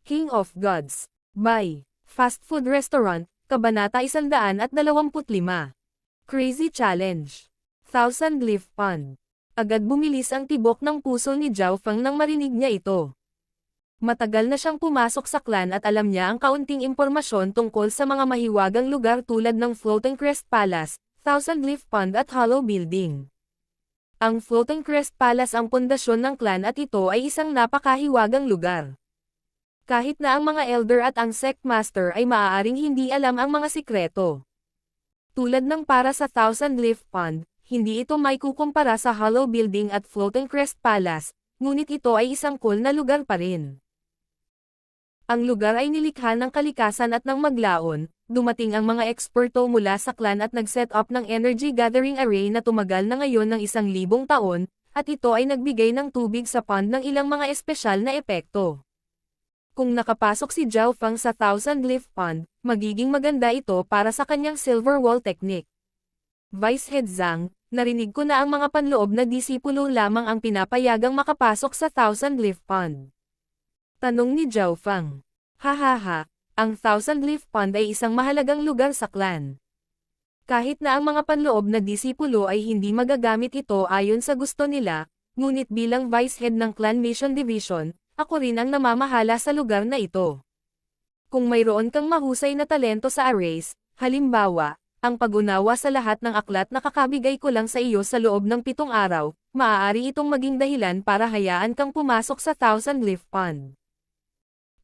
King of Gods. By Fast Food Restaurant, Kabanata 125. Crazy Challenge. Thousand Leaf Pond. Agad bumilis ang tibok ng puso ni Zhao Feng nang marinig niya ito. Matagal na siyang pumasok sa clan at alam niya ang kaunting impormasyon tungkol sa mga mahiwagang lugar tulad ng Floating Crest Palace, Thousand Leaf Pond at Hollow Building. Ang Floating Crest Palace ang pundasyon ng clan at ito ay isang napakahiwagang lugar. Kahit na ang mga elder at ang sect master ay maaaring hindi alam ang mga sikreto. Tulad ng para sa Thousand Leaf Pond, hindi ito may kukumpara sa Hollow Building at Floating Crest Palace, ngunit ito ay isang cool na lugar pa rin. Ang lugar ay nilikha ng kalikasan at ng maglaon, dumating ang mga eksperto mula sa clan at nag-set up ng energy gathering array na tumagal na ngayon ng 1,000 taon, at ito ay nagbigay ng tubig sa pond ng ilang mga espesyal na epekto. Kung nakapasok si Zhao Feng sa Thousand Leaf Pond, magiging maganda ito para sa kanyang Silver Wall Technique. Vice Head Zhang, narinig ko na ang mga panloob na disipulo lamang ang pinapayagang makapasok sa Thousand Leaf Pond. Tanong ni Zhao Feng. Hahaha, ang Thousand Leaf Pond ay isang mahalagang lugar sa clan. Kahit na ang mga panloob na disipulo ay hindi magagamit ito ayon sa gusto nila, ngunit bilang Vice Head ng Clan Mission Division, ako rin ang namamahala sa lugar na ito. Kung mayroon kang mahusay na talento sa arrays, halimbawa, ang pag-unawa sa lahat ng aklat na kakabigay ko lang sa iyo sa loob ng 7 araw, maaari itong maging dahilan para hayaan kang pumasok sa Thousand Leaf Pond.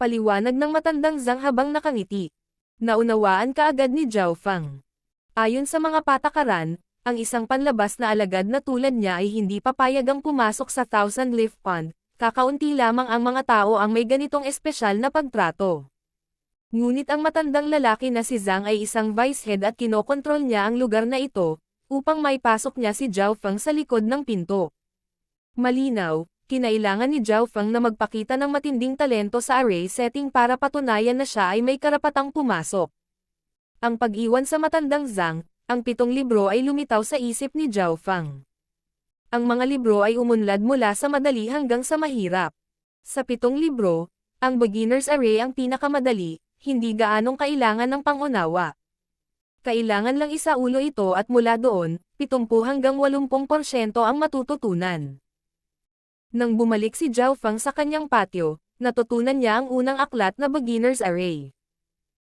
Paliwanag ng matandang Zhang habang nakangiti. Naunawaan kaagad ni Zhao Feng. Ayon sa mga patakaran, ang isang panlabas na alagad na tulad niya ay hindi papayagang pumasok sa Thousand Leaf Pond, kakaunti lamang ang mga tao ang may ganitong espesyal na pagtrato. Ngunit ang matandang lalaki na si Zhang ay isang vice head at kinokontrol niya ang lugar na ito, upang maipasok niya si Zhao Feng sa likod ng pinto. Malinaw, kinailangan ni Zhao Feng na magpakita ng matinding talento sa array setting para patunayan na siya ay may karapatang pumasok. Ang pag-iwan sa matandang Zhang, ang 7 libro ay lumitaw sa isip ni Zhao Feng. Ang mga libro ay umunlad mula sa madali hanggang sa mahirap. Sa 7 libro, ang beginner's array ang pinakamadali, hindi gaanong kailangan ng pangunawa. Kailangan lang isaulo ito at mula doon, 70 hanggang 80% ang matututunan. Nang bumalik si Zhao Feng sa kanyang patio, natutunan niya ang unang aklat na beginner's array.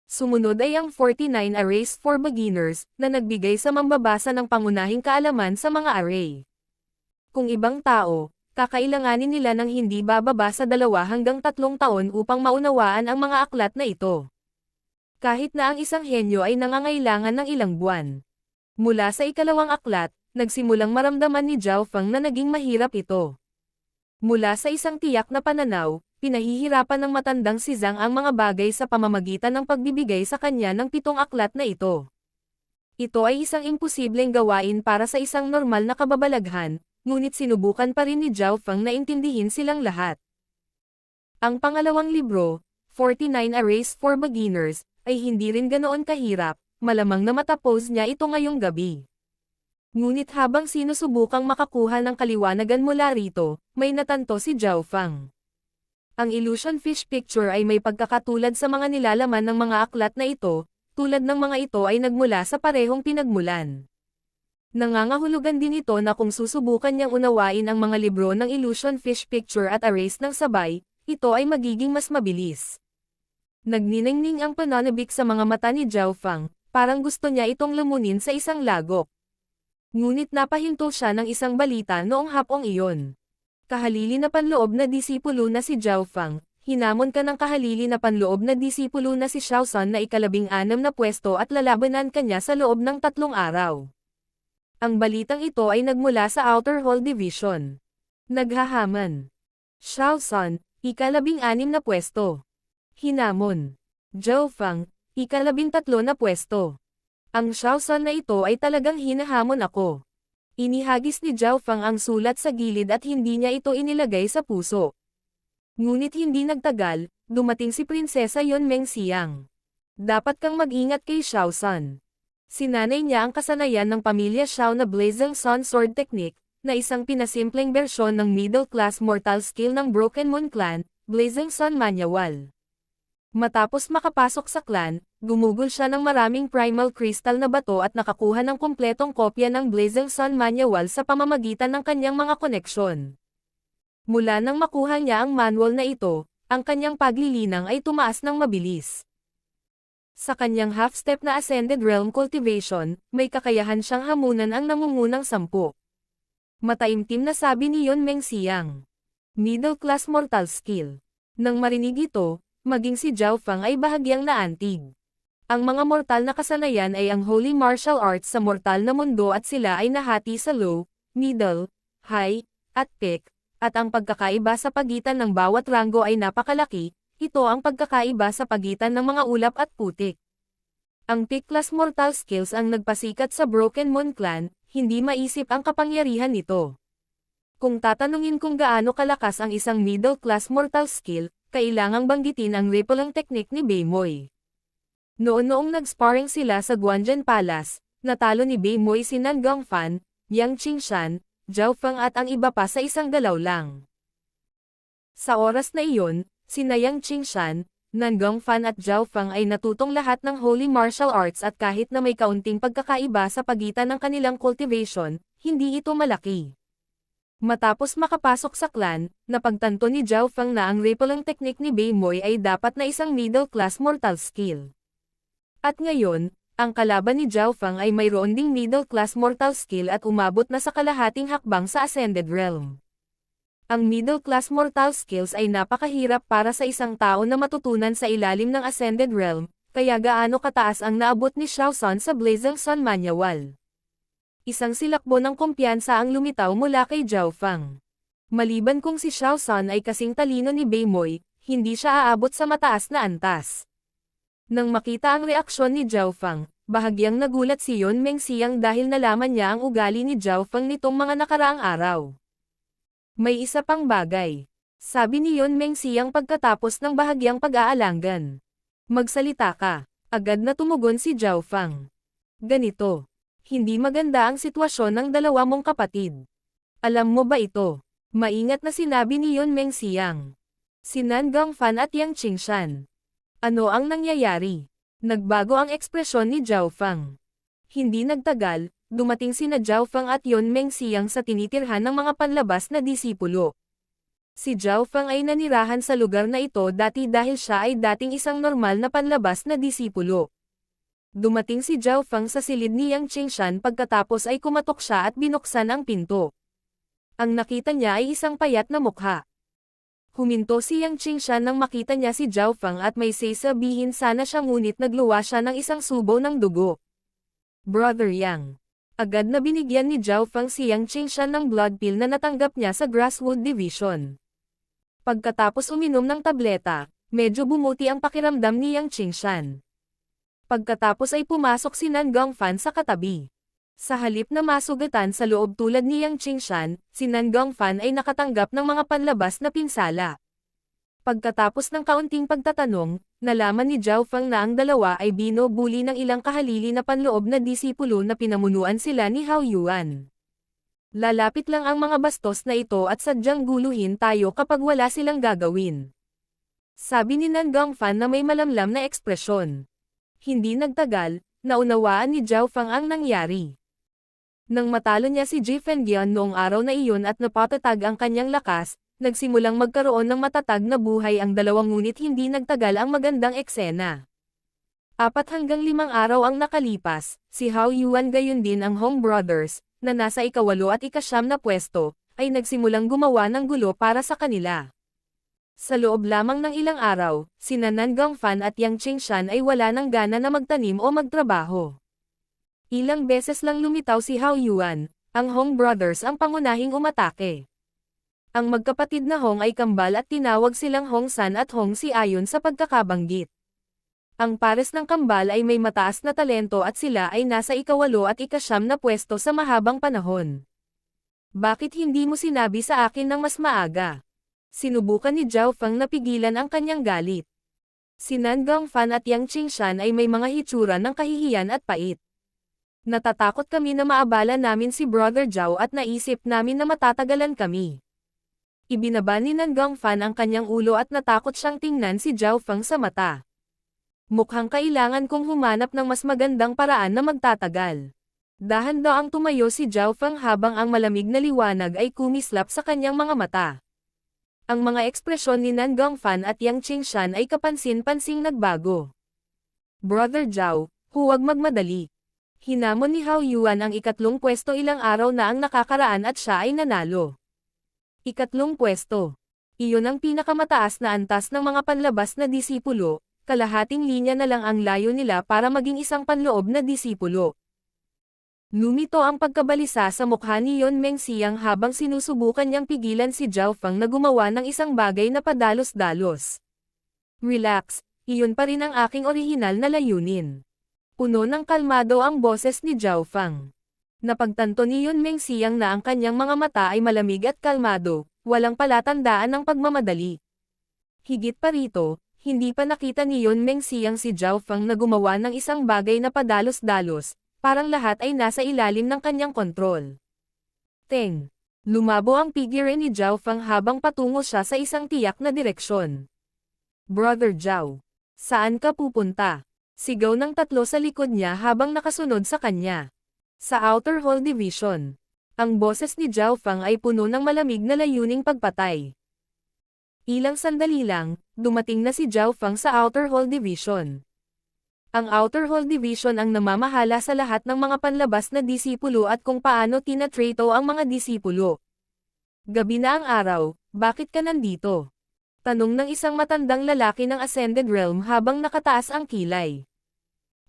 Sumunod ay ang 49 arrays for beginners, na nagbigay sa mambabasa ng pangunahing kaalaman sa mga array. Kung ibang tao, kakailanganin nila ng hindi bababa sa 2 hanggang 3 taon upang maunawaan ang mga aklat na ito. Kahit na ang isang henyo ay nangangailangan ng ilang buwan. Mula sa ikalawang aklat, nagsimulang maramdaman ni Zhao Feng na naging mahirap ito. Mula sa isang tiyak na pananaw, pinahihirapan ng matandang si Zhang ang mga bagay sa pamamagitan ng pagbibigay sa kanya ng 7 aklat na ito. Ito ay isang imposibleng gawain para sa isang normal na kababalaghan, ngunit sinubukan pa rin ni Zhao Feng na intindihin silang lahat. Ang pangalawang libro, 49 Arrays for Beginners, ay hindi rin ganoon kahirap, malamang na matapos niya ito ngayong gabi. Ngunit habang sinusubukang makakuha ng kaliwanagan mula rito, may natanto si Zhao Feng. Ang illusion fish picture ay may pagkakatulad sa mga nilalaman ng mga aklat na ito, tulad ng mga ito ay nagmula sa parehong pinagmulan. Nangangahulugan din ito na kung susubukan niyang unawain ang mga libro ng illusion fish picture at arrays ng sabay, ito ay magiging mas mabilis. Nagniningning ang pananabik sa mga mata ni Zhao Feng, parang gusto niya itong lumunin sa isang lagok. Ngunit napahinto siya ng isang balita noong hapong iyon. Kahalili na panloob na disipulo na si Zhao Feng, hinamon ka ng kahalili na panloob na disipulo na si Xiaosan na 16 na pwesto at lalabanan kanya sa loob ng 3 araw. Ang balitang ito ay nagmula sa Outer Hall Division. Naghahaman. Xiaosan, 16 na pwesto. Hinamon. Zhao Feng, 13 na pwesto. Ang Xiaosan na ito ay talagang hinahamon ako. Inihagis ni Zhao Feng ang sulat sa gilid at hindi niya ito inilagay sa puso. Ngunit hindi nagtagal, dumating si Prinsesa Yon Meng Xiang. Dapat kang mag-ingat kay Xiaosan. Sinanay niya ang kasanayan ng pamilya Xiao na Blazing Sun Sword Technique, na isang pinasimpleng bersyon ng middle-class mortal skill ng Broken Moon Clan, Blazing Sun Manual. Matapos makapasok sa clan, gumugol siya ng maraming primal crystal na bato at nakakuha ng kumpletong kopya ng Blazing Sun Manual sa pamamagitan ng kanyang mga koneksyon. Mula nang makuha niya ang manual na ito, ang kanyang paglilinang ay tumaas ng mabilis. Sa kanyang half-step na Ascended Realm Cultivation, may kakayahan siyang hamunan ang nangungunang 10. Mataimtim na sabi ni Yon Meng Xiang. Middle Class Mortal Skill. Nang marinig ito, maging si Zhao Fang ay bahagyang naantig. Ang mga mortal na kasanayan ay ang Holy Martial Arts sa mortal na mundo at sila ay nahati sa low, middle, high, at peak, at ang pagkakaiba sa pagitan ng bawat ranggo ay napakalaki, ito ang pagkakaiba sa pagitan ng mga ulap at putik. Ang peak class mortal skills ang nagpasikat sa Broken Moon Clan, hindi maisip ang kapangyarihan nito. Kung tatanungin kung gaano kalakas ang isang middle class mortal skill, kailangang banggitin ang rippling technique ni Beimoy. Noong nag-sparring sila sa Guanzhen Palace, natalo ni Beimoy si Nan Gongfan, Yang Qingshan, Zhao Feng at ang iba pa sa isang galaw lang. Sa oras na iyon, sina Yang Qingshan, Nan Gongfan at Zhao Feng ay natutong lahat ng Holy Martial Arts at kahit na may kaunting pagkakaiba sa pagitan ng kanilang cultivation, hindi ito malaki. Matapos makapasok sa clan, napagtanto ni Zhao Feng na ang rippling technique ni Beimoy ay dapat na isang middle class mortal skill. At ngayon, ang kalaban ni Zhao Feng ay mayroon ding middle class mortal skill at umabot na sa kalahating hakbang sa Ascended Realm. Ang middle class mortal skills ay napakahirap para sa isang tao na matutunan sa ilalim ng Ascended Realm, kaya gaano kataas ang naabot ni Xiao Sun sa Blazing Sun Manual. Isang silakbo ng kumpiyansa ang lumitaw mula kay Zhao Feng. Maliban kung si Xiao Sun ay kasing talino ni Beimoy, hindi siya aabot sa mataas na antas. Nang makita ang reaksyon ni Zhao Feng, bahagyang nagulat si Yon Meng Xiang dahil nalaman niya ang ugali ni Zhao Feng nitong mga nakaraang araw. May isa pang bagay, sabi ni Yon Meng Xiang pagkatapos ng bahagyang pag-aalangan. Magsalita ka, agad na tumugon si Zhao Feng. Ganito. Hindi maganda ang sitwasyon ng dalawa mong kapatid. Alam mo ba ito? Maingat na sinabi ni Yon Meng Xiang. Si Nan Gongfan at Yang Qingshan. Ano ang nangyayari? Nagbago ang ekspresyon ni Zhao Feng. Hindi nagtagal, dumating sina Zhao Feng at Yon Meng Xiang sa tinitirhan ng mga panlabas na disipulo. Si Zhao Feng ay nanirahan sa lugar na ito dati dahil siya ay dating isang normal na panlabas na disipulo. Dumating si Zhao Feng sa silid ni Yang Qingshan pagkatapos ay kumatok siya at binuksan ang pinto. Ang nakita niya ay isang payat na mukha. Huminto si Yang Qingshan nang makita niya si Zhao Feng at may sasabihin sana siya ngunit nagluwa siya ng isang subo ng dugo. Brother Yang. Agad na binigyan ni Zhao Feng si Yang Qingshan ng blood pill na natanggap niya sa Grasswood Division. Pagkatapos uminom ng tableta, medyo bumuti ang pakiramdam ni Yang Qingshan. Pagkatapos ay pumasok si Nan Gongfan sa katabi. Sa halip na masugatan sa loob tulad ni Yang Qingshan, si Nan Gongfan ay nakatanggap ng mga panlabas na pinsala. Pagkatapos ng kaunting pagtatanong, nalaman ni Zhao Feng na ang dalawa ay binubuli ng ilang kahalili na panloob na disipulo na pinamunuan sila ni Hao Yuan. Lalapit lang ang mga bastos na ito at sadyang guluhin tayo kapag wala silang gagawin. Sabi ni Nan Gongfan na may malamlam na ekspresyon. Hindi nagtagal, naunawaan ni Zhao Feng ang nangyari. Nang matalo niya si Ji Fengyan noong araw na iyon at napatatag ang kanyang lakas, nagsimulang magkaroon ng matatag na buhay ang dalawang ngunit hindi nagtagal ang magandang eksena. 4 hanggang 5 araw ang nakalipas, si Hao Yuan gayon din ang Hong Brothers, na nasa ika-8 at ika-9 na pwesto, ay nagsimulang gumawa ng gulo para sa kanila. Sa loob lamang ng ilang araw, sina Nan Gongfan at Yang Qingshan ay wala ng gana na magtanim o magtrabaho. Ilang beses lang lumitaw si Hao Yuan, ang Hong Brothers ang pangunahing umatake. Ang magkapatid na Hong ay kambal at tinawag silang Hong San at Hong Si ayon sa pagkakabanggit. Ang pares ng kambal ay may mataas na talento at sila ay nasa ika-8 at ika-9 na pwesto sa mahabang panahon. Bakit hindi mo sinabi sa akin ng mas maaga? Sinubukan ni Zhao Feng na pigilan ang kanyang galit. Si Nan Gongfan at Yang Qingshan ay may mga hitsura ng kahihiyan at pait. Natatakot kami na maabala namin si Brother Zhao at naisip namin na matatagalan kami. Ibinaba ni Nan Gongfan ang kanyang ulo at natakot siyang tingnan si Zhao Feng sa mata. Mukhang kailangan kong humanap ng mas magandang paraan na magtatagal. Dahan-daang tumayo si Zhao Feng habang ang malamig na liwanag ay kumislap sa kanyang mga mata. Ang mga ekspresyon ni Nan Gongfan at Yang Qingshan ay kapansin-pansing nagbago. Brother Zhao, huwag magmadali. Hinamon ni Hao Yuan ang ikatlong pwesto ilang araw na ang nakakaraan at siya ay nanalo. Ikatlong pwesto. Iyon ang pinakamataas na antas ng mga panlabas na disipulo, kalahating linya na lang ang layo nila para maging isang panloob na disipulo. Lumito ang pagkabalisa sa mukha ni Yon Mengxiang habang sinusubukan niyang pigilan si Zhao Feng na gumawa ng isang bagay na padalos-dalos. Relax, iyon pa rin ang aking orihinal na layunin. Puno ng kalmado ang boses ni Zhao Feng. Napagtanto ni Yon Mengxiang na ang kanyang mga mata ay malamig at kalmado, walang palatandaan ng pagmamadali. Higit pa rito, hindi pa nakita ni Yon Mengxiang si Zhao Feng na gumawa ng isang bagay na padalos-dalos, parang lahat ay nasa ilalim ng kanyang kontrol. Teng! Lumabo ang figure ni Zhao Feng habang patungo siya sa isang tiyak na direksyon. Brother Zhao, saan ka pupunta? Sigaw ng tatlo sa likod niya habang nakasunod sa kanya. Sa Outer Hall Division, ang boses ni Zhao Feng ay puno ng malamig na layuning pagpatay. Ilang sandali lang, dumating na si Zhao Feng sa Outer Hall Division. Ang Outer Hall Division ang namamahala sa lahat ng mga panlabas na disipulo at kung paano tinatrato ang mga disipulo. Gabi na ang araw, bakit ka nandito? Tanong ng isang matandang lalaki ng Ascended Realm habang nakataas ang kilay.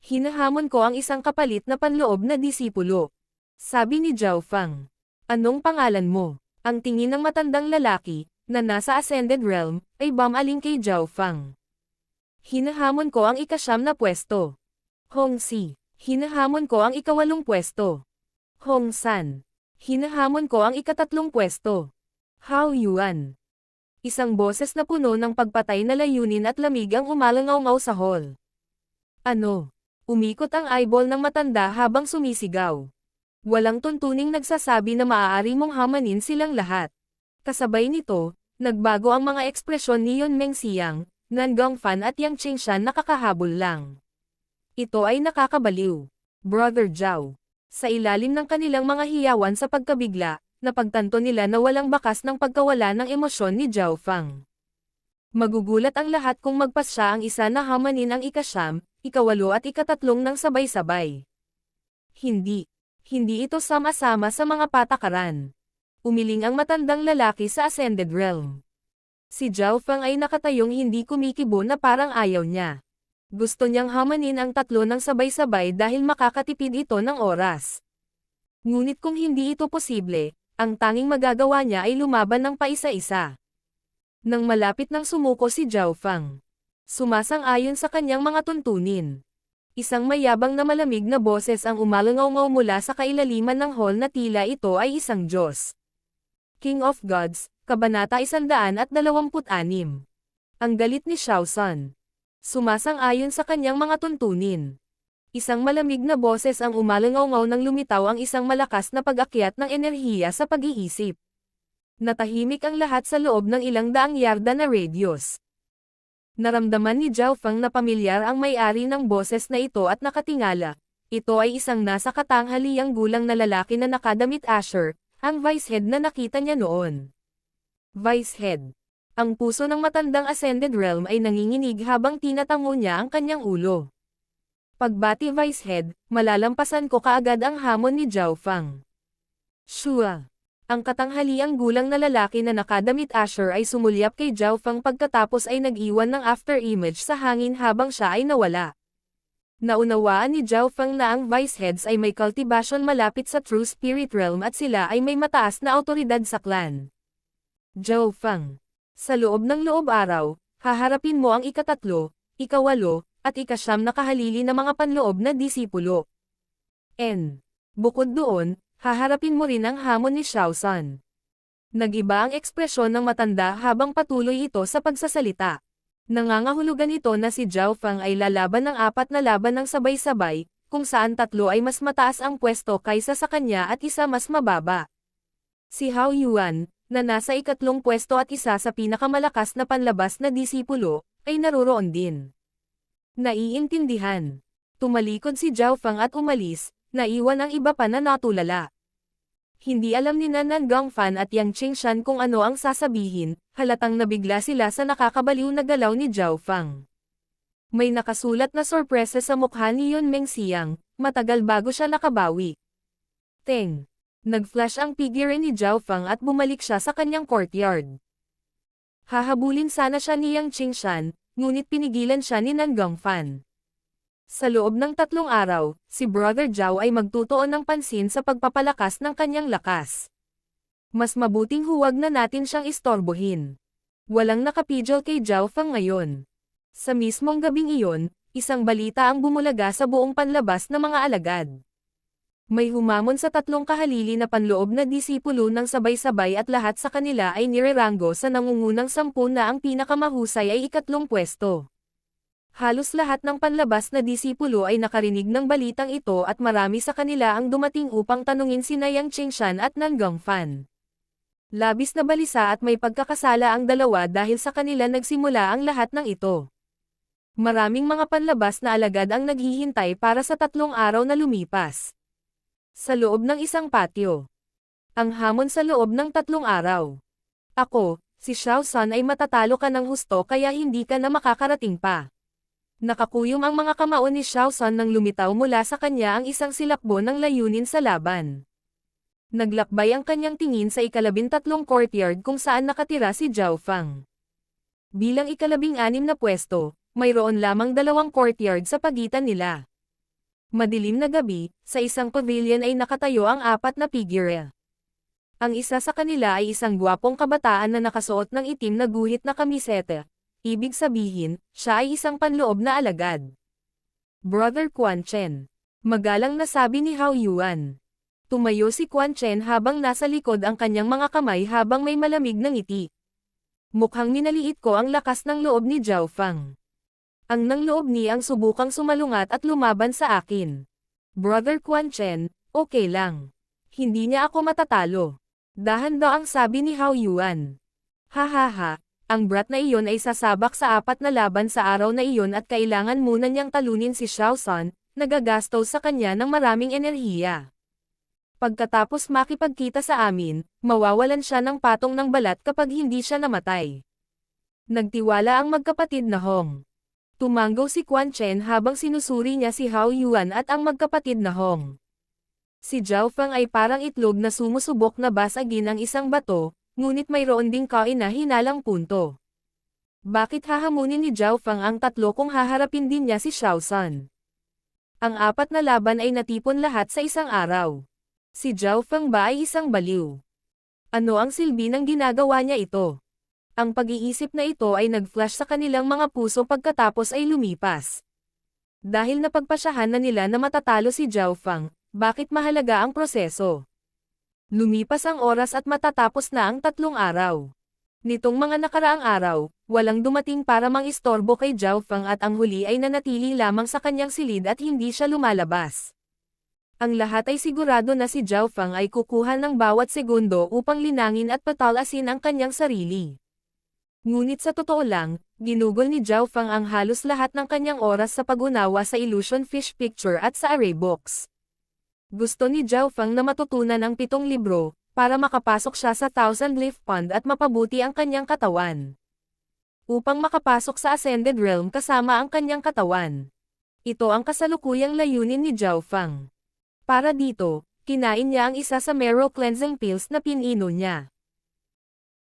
Hinahamon ko ang isang kapalit na panloob na disipulo. Sabi ni Zhao Feng. Anong pangalan mo? Ang tingin ng matandang lalaki, na nasa Ascended Realm, ay bumaling kay Zhao Feng. Hinahamon ko ang ika-9 na pwesto. Hong Si. Hinahamon ko ang ika-8 pwesto. Hong San. Hinahamon ko ang ika-3 pwesto. Hao Yuan. Isang boses na puno ng pagpatay na layunin at lamig ang umalangaw-ngaw sa hall. Ano? Umikot ang eyeball ng matanda habang sumisigaw. Walang tuntuning nagsasabi na maaari mong hamanin silang lahat. Kasabay nito, nagbago ang mga ekspresyon ni Yon Mengxiang, Nan Gongfan at Yang Qingshan na kakahabol lang. Ito ay nakakabaliw. Brother Zhao. Sa ilalim ng kanilang mga hiyawan sa pagkabigla, napagtanto nila na walang bakas ng pagkawala ng emosyon ni Zhao Feng. Magugulat ang lahat kung magpasya ang isa na hamanin ang ika-9, ika-8 at ika-3 ng sabay-sabay. Hindi ito sama-sama sa mga patakaran. Umiling ang matandang lalaki sa Ascended Realm. Si Zhao Feng ay nakatayong hindi kumikibo na parang ayaw niya. Gusto niyang hamanin ang 3 ng sabay-sabay dahil makakatipid ito ng oras. Ngunit kung hindi ito posible, ang tanging magagawa niya ay lumaban ng paisa-isa. Nang malapit nang sumuko si Zhao Feng, sumasang-ayon sa kanyang mga tuntunin. Isang mayabang na malamig na boses ang umalangaw-ngaw mula sa kailaliman ng hall na tila ito ay isang Diyos. King of Gods, Kabanata 126. Ang galit ni Shaosan. Sumasang-ayon sa kanyang mga tuntunin. Isang malamig na boses ang umalangaw-ngaw nang lumitaw ang isang malakas na pag-akyat ng enerhiya sa pag-iisip. Natahimik ang lahat sa loob ng ilang daang yarda na radius. Naramdaman ni Zhao Feng na pamilyar ang may-ari ng boses na ito at nakatingala. Ito ay isang nasa katanghaliang gulang na lalaki na nakadamit Asher, ang Vice Head na nakita niya noon. Vice Head. Ang puso ng matandang Ascended Realm ay nanginginig habang tinatango niya ang kanyang ulo. Pagbati Vice Head, malalampasan ko kaagad ang hamon ni Zhao Feng. Shua. Ang katanghaliang gulang na lalaki na nakadamit Asher ay sumulyap kay Zhao Feng pagkatapos ay nag-iwan ng after-image sa hangin habang siya ay nawala. Naunawaan ni Zhao Feng na ang Vice Heads ay may cultivation malapit sa True Spirit Realm at sila ay may mataas na awtoridad sa clan. Zhao Feng. Sa loob ng loob araw, haharapin mo ang ika-3, ika-8, at ika-9 na kahalili na mga panloob na disipulo. Bukod doon, haharapin mo rin ang hamon ni Shaosan. Nag-iba ang ekspresyon ng matanda habang patuloy ito sa pagsasalita. Nangangahulugan ito na si Zhao Feng ay lalaban ng 4 na laban ng sabay-sabay, kung saan 3 ay mas mataas ang pwesto kaysa sa kanya at isa mas mababa. Si Hao Yuan, na nasa ika-3 pwesto at isa sa pinakamalakas na panlabas na disipulo, ay naroroon din. Naiintindihan. Tumalikod si Zhao Feng at umalis, naiwan ang iba pa na natulala. Hindi alam ni Nan Gongfan at Yang Qingshan kung ano ang sasabihin, halatang nabigla sila sa nakakabaliw na galaw ni Zhao Feng. May nakasulat na sorpresa sa mukha ni Yun Mengxiang, matagal bago siya nakabawi. Teng. Nag-flash ang figure ni Zhao Feng at bumalik siya sa kanyang courtyard. Hahabulin sana siya ni Yang Qingshan, ngunit pinigilan siya ni Nan Gongfan. Sa loob ng 3 araw, si Brother Zhao ay magtutuon ng pansin sa pagpapalakas ng kanyang lakas. Mas mabuting huwag na natin siyang istorbohin. Walang nakapidyo kay Zhao Feng ngayon. Sa mismong gabing iyon, isang balita ang bumulaga sa buong panlabas ng mga alagad. May humamon sa 3 kahalili na panloob na disipulo ng sabay-sabay at lahat sa kanila ay nireranggo sa nangungunang 10 na ang pinakamahusay ay 3 pwesto. Halos lahat ng panlabas na disipulo ay nakarinig ng balitang ito at marami sa kanila ang dumating upang tanungin sina Yang Qingshan at Nan Gongfan. Labis na balisa at may pagkakasala ang dalawa dahil sa kanila nagsimula ang lahat ng ito. Maraming mga panlabas na alagad ang naghihintay para sa 3 araw na lumipas. Sa loob ng isang patio. Ang hamon sa loob ng 3 araw. Ako, si Xiao San ay matatalo ka ng husto kaya hindi ka na makakarating pa. Nakakuyom ang mga kamao ni Xiao San nang lumitaw mula sa kanya ang isang silakbo ng layunin sa laban. Naglakbay ang kanyang tingin sa 13 courtyard kung saan nakatira si Zhao Feng. Bilang 16 na pwesto, mayroon lamang 2 courtyard sa pagitan nila. Madilim na gabi, sa isang pavilion ay nakatayo ang 4 na figure. Ang isa sa kanila ay isang gwapong kabataan na nakasuot ng itim na guhit na kamiseta. Ibig sabihin, siya ay isang panloob na alagad. Brother Quan Chen. Magalang na sabi ni Hao Yuan. Tumayo si Quan Chen habang nasa likod ang kanyang mga kamay habang may malamig na ngiti. Mukhang minaliit ko ang lakas ng loob ni Zhao Feng. Ang nang loob niyang subukang sumalungat at lumaban sa akin. Brother Quan Chen, okay lang. Hindi niya ako matatalo. Dahan-daang sabi ni Hao Yuan. Hahaha. Ang brat na iyon ay sasabak sa 4 na laban sa araw na iyon at kailangan muna niyang talunin si Xiao San, nagagastos sa kanya ng maraming enerhiya. Pagkatapos makipagkita sa amin, mawawalan siya ng patong ng balat kapag hindi siya namatay. Nagtiwala ang magkapatid na Hong. Tumanggaw si Quan Chen habang sinusuri niya si Hao Yuan at ang magkapatid na Hong. Si Zhao Feng ay parang itlog na sumusubok na basagin ang isang bato, ngunit mayroon ding kain na hinalang punto. Bakit hahamunin ni Zhao Feng ang 3 kung haharapin din niya si Xiao San? Ang 4 na laban ay natipon lahat sa isang araw. Si Zhao Feng ba ay isang baliw? Ano ang silbi ng ginagawa niya ito? Ang pag-iisip na ito ay nag-flash sa kanilang mga puso pagkatapos ay lumipas. Dahil napagpasyahan na nila na matatalo si Zhao Feng, bakit mahalaga ang proseso? Lumipas ang oras at matatapos na ang 3 araw. Nitong mga nakaraang araw, walang dumating para mang-istorbo kay Zhao Feng at ang huli ay nanatili lamang sa kanyang silid at hindi siya lumalabas. Ang lahat ay sigurado na si Zhao Feng ay kukuha ng bawat segundo upang linangin at patalasin ang kanyang sarili. Ngunit sa totoo lang, ginugol ni Zhao Feng ang halos lahat ng kanyang oras sa pag-unawa sa Illusion Fish Picture at sa Array Books. Gusto ni Zhao Feng na matutunan ang 7 libro, para makapasok siya sa Thousand Leaf Pond at mapabuti ang kanyang katawan. Upang makapasok sa Ascended Realm kasama ang kanyang katawan. Ito ang kasalukuyang layunin ni Zhao Feng. Para dito, kinain niya ang isa sa Marrow Cleansing Pills na pinino niya.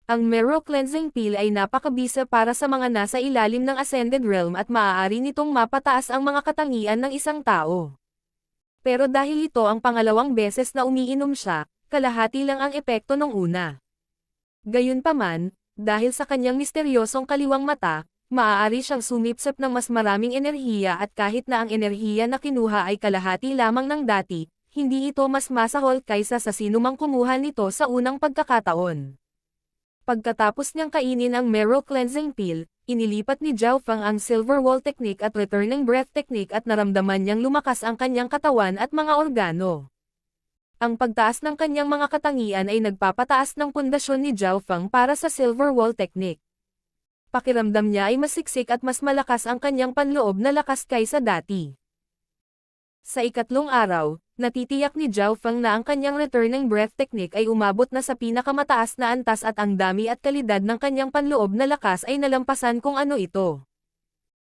Ang Marrow Cleansing Pill ay napakabisa para sa mga nasa ilalim ng Ascended Realm at maaari nitong mapataas ang mga katangian ng isang tao. Pero dahil ito ang pangalawang beses na umiinom siya, kalahati lang ang epekto nung una. Gayunpaman, dahil sa kanyang misteryosong kaliwang mata, maaari siyang sumipsip ng mas maraming enerhiya at kahit na ang enerhiya na kinuha ay kalahati lamang ng dati, hindi ito mas masahol kaysa sa sinumang kumuha nito sa unang pagkakataon. Pagkatapos niyang kainin ang Marrow Cleansing Pill, inilipat ni Zhao Feng ang Silver Wall Technique at Returning Breath Technique at naramdaman niyang lumakas ang kanyang katawan at mga organo. Ang pagtaas ng kanyang mga katangian ay nagpapataas ng pundasyon ni Zhao Feng para sa Silver Wall Technique. Pakiramdam niya ay mas siksik at mas malakas ang kanyang panloob na lakas kaysa dati. Sa ikatlong araw, natitiyak ni Zhao Feng na ang kanyang returning breath technique ay umabot na sa pinakamataas na antas at ang dami at kalidad ng kanyang panloob na lakas ay nalampasan kung ano ito.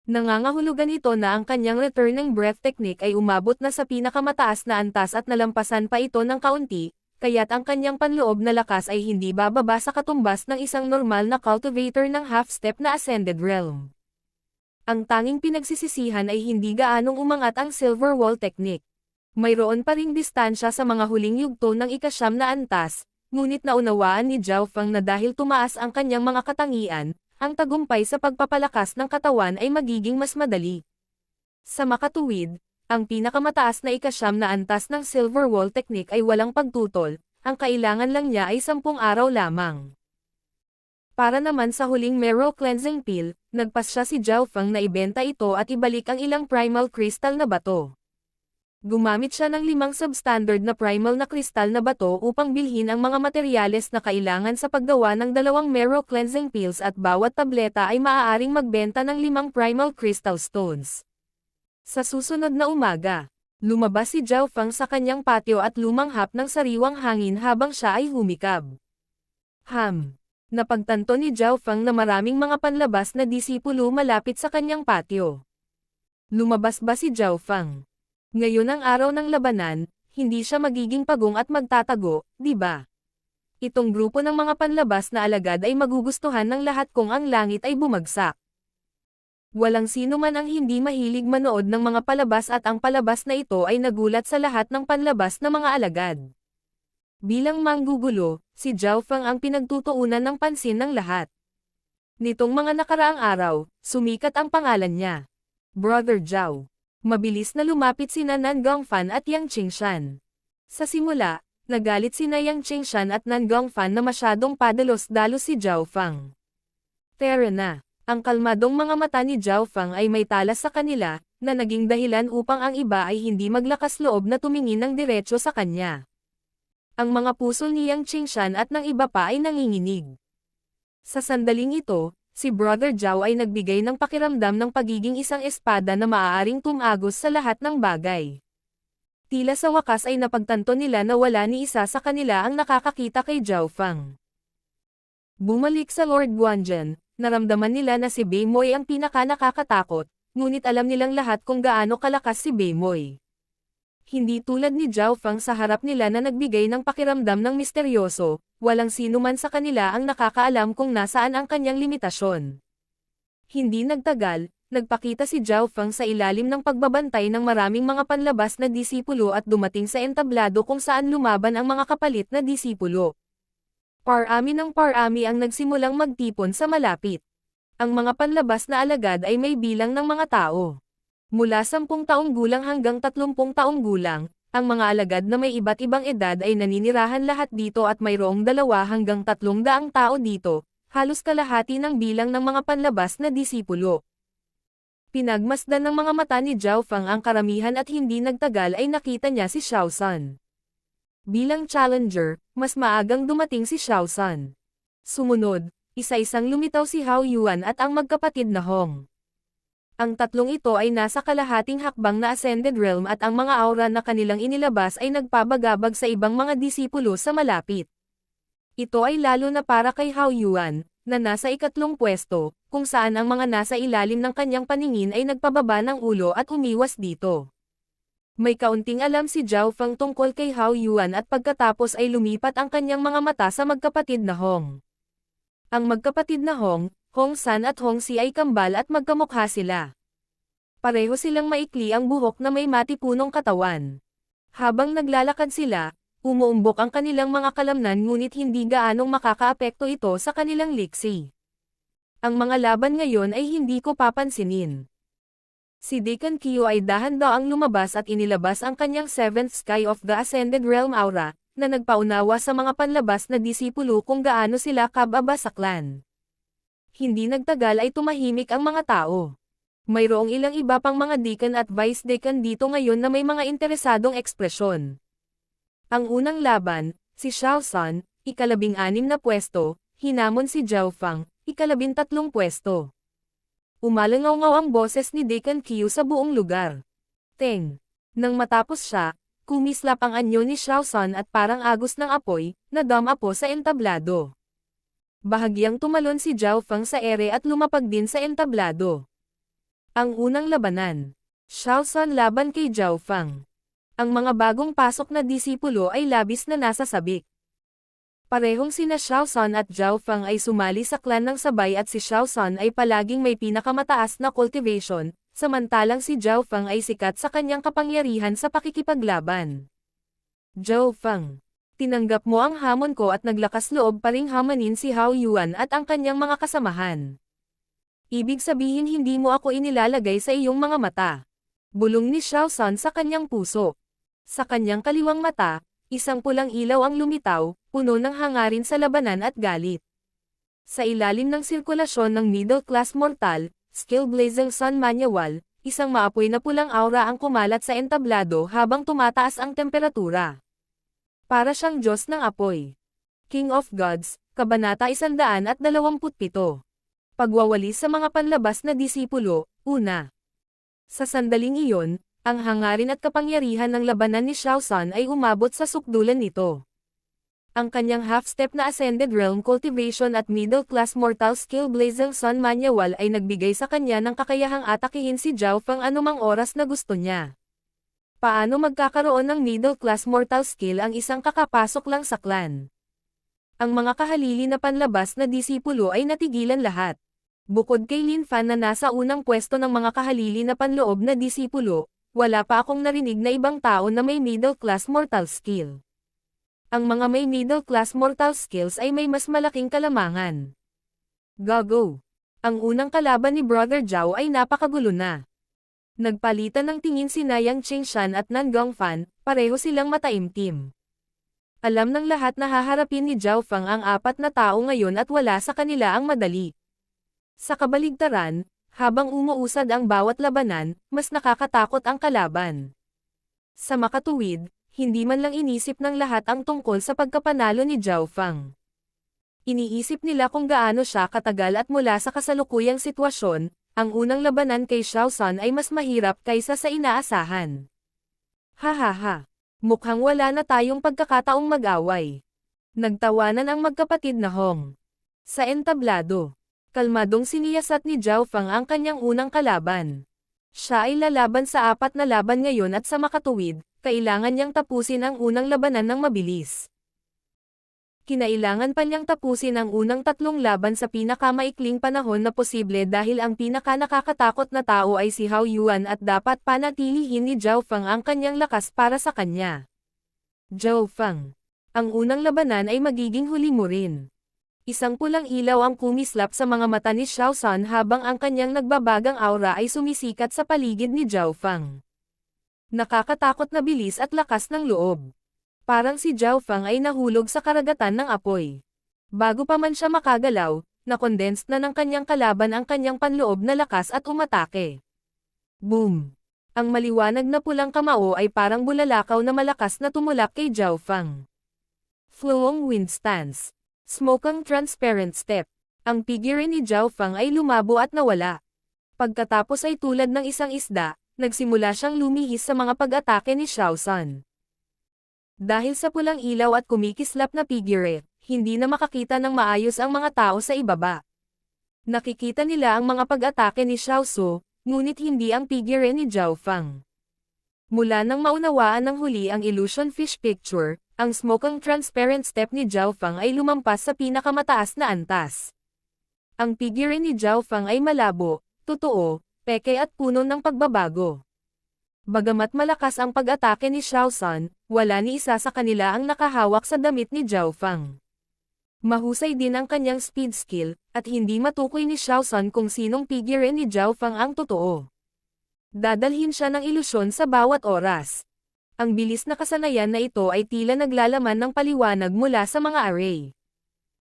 Nangangahulugan ito na ang kanyang returning breath technique ay umabot na sa pinakamataas na antas at nalampasan pa ito ng kaunti, kaya't ang kanyang panloob na lakas ay hindi bababa sa katumbas ng isang normal na cultivator ng half-step na Ascended Realm. Ang tanging pinagsisisihan ay hindi gaanong umangat ang Silver Wall technique. Mayroon pa ring distansya sa mga huling yugto ng ika-9 na antas, ngunit naunawaan ni Zhao Feng na dahil tumaas ang kanyang mga katangian, ang tagumpay sa pagpapalakas ng katawan ay magiging mas madali. Sa makatuwid, ang pinakamataas na ika-9 na antas ng Silver Wall technique ay walang pagtutol, ang kailangan lang niya ay 10 araw lamang. Para naman sa huling Marrow Cleansing Pill, nagpasya si Zhao Feng na ibenta ito at ibalik ang ilang primal crystal na bato. Gumamit siya ng 5 substandard na primal na kristal na bato upang bilhin ang mga materyales na kailangan sa paggawa ng 2 Marrow Cleansing Pills at bawat tableta ay maaaring magbenta ng 5 primal crystal stones. Sa susunod na umaga, lumabas si Zhao Feng sa kanyang patio at lumanghap ng sariwang hangin habang siya ay humikab. Napagtanto ni Zhao Feng na maraming mga panlabas na disipulo malapit sa kanyang patio. Lumabas ba si Zhao Feng? Ngayon ang araw ng labanan, hindi siya magiging pagong at magtatago, di ba? Itong grupo ng mga panlabas na alagad ay magugustuhan ng lahat kung ang langit ay bumagsak. Walang sino man ang hindi mahilig manood ng mga palabas at ang palabas na ito ay nagulat sa lahat ng panlabas na mga alagad. Bilang manggugulo, si Zhao Feng ang pinagtutuunan ng pansin ng lahat. Nitong mga nakaraang araw, sumikat ang pangalan niya. Brother Zhao. Mabilis na lumapit sina Nan Gongfan at Yang Qingshan. Sa simula, nagalit sina Yang Qingshan at Nan Gongfan na masyadong padalos-dalos si Zhao Feng. Tara na. Ang kalmadong mga mata ni Zhao Feng ay may talas sa kanila, na naging dahilan upang ang iba ay hindi maglakas loob na tumingin ng diretso sa kanya. Ang mga puso ni Yang Qingshan at ng iba pa ay nanginginig. Sa sandaling ito, si Brother Zhao ay nagbigay ng pakiramdam ng pagiging isang espada na maaaring tumagos sa lahat ng bagay. Tila sa wakas ay napagtanto nila na wala ni isa sa kanila ang nakakakita kay Zhao Feng. Bumalik sa Lord Guanzhen. Naramdaman nila na si Beimoy ang pinaka-nakakatakot, ngunit alam nilang lahat kung gaano kalakas si Beimoy. Hindi tulad ni Zhao Feng sa harap nila na nagbigay ng pakiramdam ng misteryoso, walang sino man sa kanila ang nakakaalam kung nasaan ang kanyang limitasyon. Hindi nagtagal, nagpakita si Zhao Feng sa ilalim ng pagbabantay ng maraming mga panlabas na disipulo at dumating sa entablado kung saan lumaban ang mga kapalit na disipulo. Parami ng parami ang nagsimulang magtipon sa malapit. Ang mga panlabas na alagad ay may bilang ng mga tao. Mula 10 taong gulang hanggang 30 taong gulang, ang mga alagad na may iba't ibang edad ay naninirahan lahat dito at mayroong 2 hanggang 300 tao dito, halos kalahati ng bilang ng mga panlabas na disipulo. Pinagmasdan ng mga mata ni Zhao Feng ang karamihan at hindi nagtagal ay nakita niya si Xiao San. Bilang challenger, mas maagang dumating si Xiao San. Sumunod, isa-isang lumitaw si Hao Yuan at ang magkapatid na Hong. Ang tatlong ito ay nasa kalahating hakbang na Ascended Realm at ang mga aura na kanilang inilabas ay nagpabagabag sa ibang mga disipulo sa malapit. Ito ay lalo na para kay Hao Yuan, na nasa ikatlong pwesto, kung saan ang mga nasa ilalim ng kanyang paningin ay nagpababa ng ulo at umiwas dito. May kaunting alam si Zhao Feng tungkol kay Hao Yuan at pagkatapos ay lumipat ang kanyang mga mata sa magkapatid na Hong. Ang magkapatid na Hong, Hong San at Hong Si ay kambal at magkamukha sila. Pareho silang maikli ang buhok na may matipunong katawan. Habang naglalakad sila, umuumbok ang kanilang mga kalamnan ngunit hindi gaanong makakaapekto ito sa kanilang liksi. Ang mga laban ngayon ay hindi ko papansinin. Si Deacon Kyo ay dahan-daang lumabas at inilabas ang kanyang 7th Sky of the Ascended Realm aura, na nagpaunawa sa mga panlabas na disipulo kung gaano sila kababa sa clan. Hindi nagtagal ay tumahimik ang mga tao. Mayroong ilang iba pang mga deacon at vice deacon dito ngayon na may mga interesadong ekspresyon. Ang unang laban, si Xiao San, ika-16 na pwesto, hinamon si Zhao Feng, 13 pwesto. Umalangaw-ngaw ang boses ni Deacon Qiu sa buong lugar. Teng. Nang matapos siya, kumislap ang anyo ni Xiaosan at parang agos ng apoy, na damapo sa entablado. Bahagyang tumalon si Zhao Feng sa ere at lumapag din sa entablado. Ang unang labanan. Xiaosan laban kay Zhao Feng. Ang mga bagong pasok na disipulo ay labis na nasa sabik. Parehong sina Xiaosan at Zhao Feng ay sumali sa clan ng sabay at si Xiaosan ay palaging may pinakamataas na cultivation, samantalang si Zhao Feng ay sikat sa kanyang kapangyarihan sa pakikipaglaban. Zhao Feng. Tinanggap mo ang hamon ko at naglakas loob pa ring hamanin si Hao Yuan at ang kanyang mga kasamahan. Ibig sabihin hindi mo ako inilalagay sa iyong mga mata. Bulong ni Xiaosan sa kanyang puso. Sa kanyang kaliwang mata, isang pulang ilaw ang lumitaw, puno ng hangarin sa labanan at galit. Sa ilalim ng sirkulasyon ng middle-class mortal, skill-blazing sun manual, isang maapoy na pulang aura ang kumalat sa entablado habang tumataas ang temperatura. Para siyang Diyos ng apoy. King of Gods, Kabanata 127. Pagwawalis sa mga panlabas na disipulo, una. Sa sandaling iyon, ang hangarin at kapangyarihan ng labanan ni Xiaosan ay umabot sa sukdulan nito. Ang kanyang half-step na Ascended Realm Cultivation at Middle-Class Mortal Skill Blazing Sun Manual ay nagbigay sa kanya ng kakayahang atakihin si Zhao Feng anumang oras na gusto niya. Paano magkakaroon ng Middle-Class Mortal Skill ang isang kakapasok lang sa clan? Ang mga kahalili na panlabas na disipulo ay natigilan lahat. Bukod kay Lin Fan na nasa unang pwesto ng mga kahalili na panloob na disipulo, wala pa akong narinig na ibang tao na may middle-class mortal skill. Ang mga may middle-class mortal skills ay may mas malaking kalamangan. Gago. Ang unang kalaban ni Brother Zhao ay napakagulo na. Nagpalitan ng tingin si Yang Qingshan at Nan Gongfan, pareho silang mataimtim. Alam ng lahat na haharapin ni Zhao Feng ang apat na tao ngayon at wala sa kanila ang madali. Sa kabaligtaran, habang umuusad ang bawat labanan, mas nakakatakot ang kalaban. Sa makatuwid, hindi man lang inisip ng lahat ang tungkol sa pagkapanalo ni Zhao Feng. Iniisip nila kung gaano siya katagal at mula sa kasalukuyang sitwasyon, ang unang labanan kay Xiaosan ay mas mahirap kaysa sa inaasahan. Hahaha. Mukhang wala na tayong pagkakataong mag-away. Nagtawanan ang magkapatid na Hong. Sa entablado. Kalmadong siniyasat ni Zhao Feng ang kanyang unang kalaban. Siya ay lalaban sa apat na laban ngayon at sa makatuwid, kailangan niyang tapusin ang unang labanan ng mabilis. Kinailangan pa niyang tapusin ang unang 3 laban sa pinakamaikling panahon na posible dahil ang pinakanakakatakot na tao ay si Hao Yuan at dapat panatilihin ni Zhao Feng ang kanyang lakas para sa kanya. Zhao Feng. Ang unang labanan ay magiging huli mo rin. Isang pulang ilaw ang kumislap sa mga mata ni Xiaosan habang ang kanyang nagbabagang aura ay sumisikat sa paligid ni Zhao Feng. Nakakatakot na bilis at lakas ng loob. Parang si Zhao Feng ay nahulog sa karagatan ng apoy. Bago pa man siya makagalaw, na-condensed na ng kanyang kalaban ang kanyang panloob na lakas at umatake. Boom! Ang maliwanag na pulang kamao ay parang bulalakaw na malakas na tumulak kay Zhao Feng. Flowing Wind Stance. Smoking Transparent Step. Ang figure ni Zhao Feng ay lumabo at nawala. Pagkatapos ay tulad ng isang isda, nagsimula siyang lumihis sa mga pag-atake ni Xiaosan. Dahil sa pulang ilaw at kumikislap na figure, hindi na makakita ng maayos ang mga tao sa ibaba. Nakikita nila ang mga pag-atake ni Xiaosu, ngunit hindi ang figure ni Zhao Feng. Mula nang maunawaan ng huli ang illusion fish picture, ang smoking transparent step ni Zhao Feng ay lumampas sa pinakamataas na antas. Ang figure ni Zhao Feng ay malabo, totoo, peke at puno ng pagbabago. Bagamat malakas ang pag-atake ni Xiaosan, wala ni isa sa kanila ang nakahawak sa damit ni Zhao Feng. Mahusay din ang kanyang speed skill, at hindi matukoy ni Xiaosan kung sinong figure ni Zhao Feng ang totoo. Dadalhin siya ng ilusyon sa bawat oras. Ang bilis na kasanayan na ito ay tila naglalaman ng paliwanag mula sa mga array.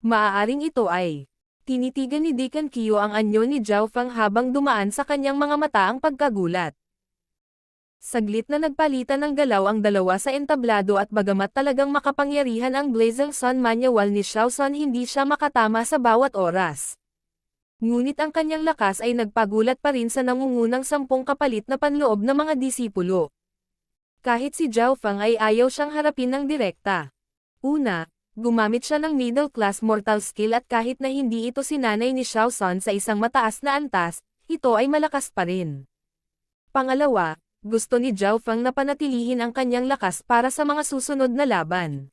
Maaaring ito ay tinitigan ni Deacon Qiu ang anyo ni Zhao Feng habang dumaan sa kanyang mga mata ang pagkagulat. Saglit na nagpalitan ng galaw ang dalawa sa entablado at bagamat talagang makapangyarihan ang Blazing Sun Manual ni Xiaosan hindi siya makatama sa bawat oras. Ngunit ang kanyang lakas ay nagpagulat pa rin sa nangungunang 10 kapalit na panloob na mga disipulo. Kahit si Zhao Feng ay ayaw siyang harapin ng direkta. Una, gumamit siya ng middle-class mortal skill at kahit na hindi ito sinanay ni Xiao Sun sa isang mataas na antas, ito ay malakas pa rin. Pangalawa, gusto ni Zhao Feng na panatilihin ang kanyang lakas para sa mga susunod na laban.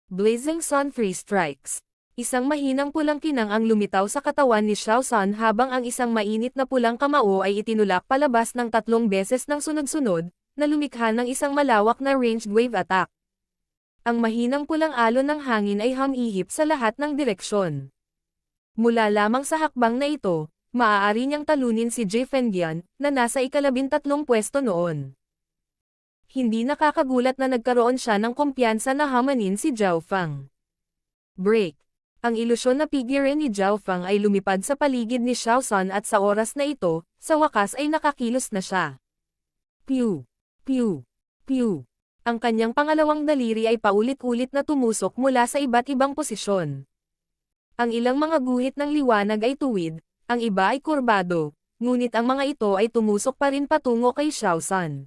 Blazing Sun Three Strikes. Isang mahinang pulang kinang ang lumitaw sa katawan ni Xiao Sun habang ang isang mainit na pulang kamao ay itinulak palabas ng 3 beses ng sunod-sunod, na lumikha ng isang malawak na ranged wave attack. Ang mahinang pulang alon ng hangin ay humihip sa lahat ng direksyon. Mula lamang sa hakbang na ito, maaari niyang talunin si Jie Fengyan, na nasa ika-13 pwesto noon. Hindi nakakagulat na nagkaroon siya ng kumpiyansa na hamanin si Zhao Feng. Break. Ang ilusyon na figure ni Zhao Feng ay lumipad sa paligid ni Xiao Sun at sa oras na ito, sa wakas ay nakakilos na siya. Pew! Pew! Pew! Ang kanyang pangalawang daliri ay paulit-ulit na tumusok mula sa iba't ibang posisyon. Ang ilang mga guhit ng liwanag ay tuwid, ang iba ay kurbado, ngunit ang mga ito ay tumusok pa rin patungo kay Xiao Sun.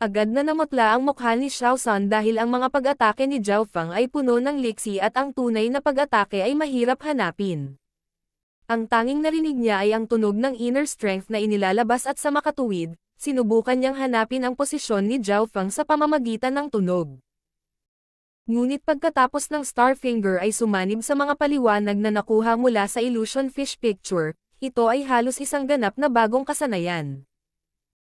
Agad na namutla ang mukha ni Xiao Sun dahil ang mga pag-atake ni Zhao Feng ay puno ng liksi at ang tunay na pag-atake ay mahirap hanapin. Ang tanging narinig niya ay ang tunog ng inner strength na inilalabas at sa makatuwid, sinubukan niyang hanapin ang posisyon ni Zhao Feng sa pamamagitan ng tunog. Ngunit pagkatapos ng Starfinger ay sumanib sa mga paliwanag na nakuha mula sa Illusion Fish Picture, ito ay halos isang ganap na bagong kasanayan.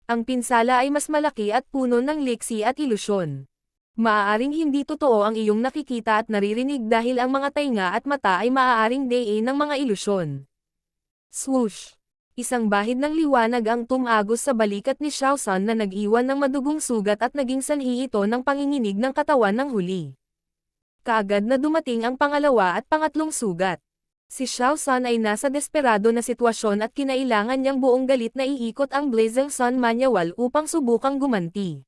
Ang pinsala ay mas malaki at puno ng liksi at ilusyon. Maaaring hindi totoo ang iyong nakikita at naririnig dahil ang mga tainga at mata ay maaaring DA ng mga ilusyon. Swoosh! Isang bahid ng liwanag ang tumagos sa balikat ni Xiao Sun na nag-iwan ng madugong sugat at naging sanhi ito ng panginginig ng katawan ng huli. Kaagad na dumating ang pangalawa at pangatlong sugat. Si Xiao Sun ay nasa desperado na sitwasyon at kinailangan niyang buong galit na iikot ang Blazing Sun Manual upang subukang gumanti.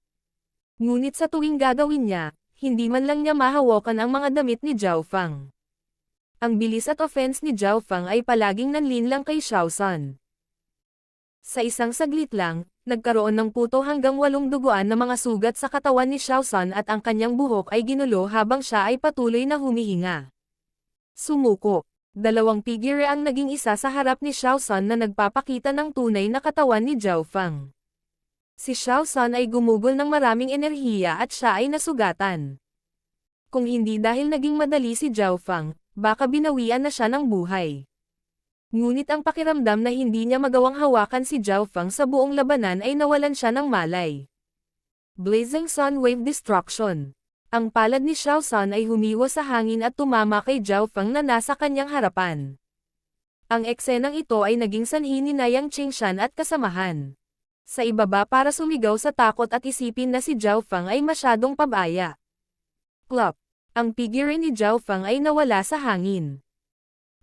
Ngunit sa tuwing gagawin niya, hindi man lang niya mahawakan ang mga damit ni Zhao Feng. Ang bilis at offense ni Zhao Feng ay palaging nanlinlang kay Xiao Sun. Sa isang saglit lang, nagkaroon ng 7 hanggang 8 duguan na mga sugat sa katawan ni Xiao Sun at ang kanyang buhok ay ginulo habang siya ay patuloy na humihinga. Sumuko. 2 figure ang naging isa sa harap ni Xiao Sun na nagpapakita ng tunay na katawan ni Zhao Feng. Si Xiao Sun ay gumugol ng maraming enerhiya at siya ay nasugatan. Kung hindi dahil naging madali si Zhao Feng, baka binawian na siya ng buhay. Ngunit ang pakiramdam na hindi niya magawang hawakan si Zhao Feng sa buong labanan ay nawalan siya ng malay. Blazing Sun Wave Destruction. Ang palad ni Xiao Sun ay humiwas sa hangin at tumama kay Zhao Feng na nasa kanyang harapan. Ang eksenang ito ay naging sanhi ni Yang Qingshan at kasamahan. Sa ibaba para sumigaw sa takot at isipin na si Zhao Feng ay masyadong pabaya. Plop! Ang figure ni Zhao Feng ay nawala sa hangin.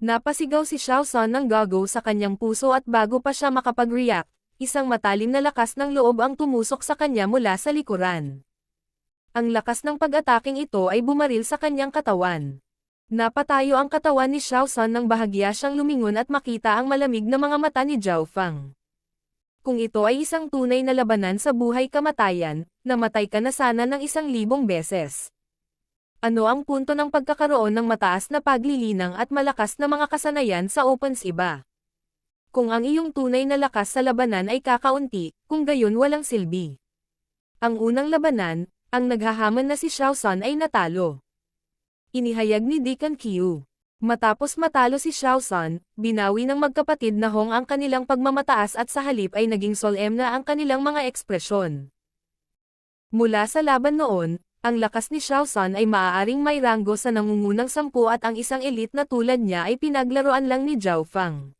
Napasigaw si Xiao Sun ng gago sa kanyang puso at bago pa siya makapag-react, isang matalim na lakas ng loob ang tumusok sa kanya mula sa likuran. Ang lakas ng pag-ataking ito ay bumaril sa kanyang katawan. Napatayo ang katawan ni Xiao Sun nang bahagya siyang lumingon at makita ang malamig na mga mata ni Zhao Feng. Kung ito ay isang tunay na labanan sa buhay-kamatayan, namatay ka na sana ng 1,000 beses. Ano ang punto ng pagkakaroon ng mataas na paglilinang at malakas na mga kasanayan sa OpenSea? Kung ang iyong tunay na lakas sa labanan ay kakaunti, kung gayon walang silbi. Ang unang labanan, ang naghahaman na si Xiao Sun ay natalo. Inihayag ni Deacon Qiu. Matapos matalo si Xiao Sun, binawi ng magkapatid na Hong ang kanilang pagmamataas at sa halip ay naging solemn na ang kanilang mga ekspresyon. Mula sa laban noon, ang lakas ni Xiao Sun ay maaaring may ranggo sa nangungunang 10 at ang isang elite na tulad niya ay pinaglaruan lang ni Zhao Feng.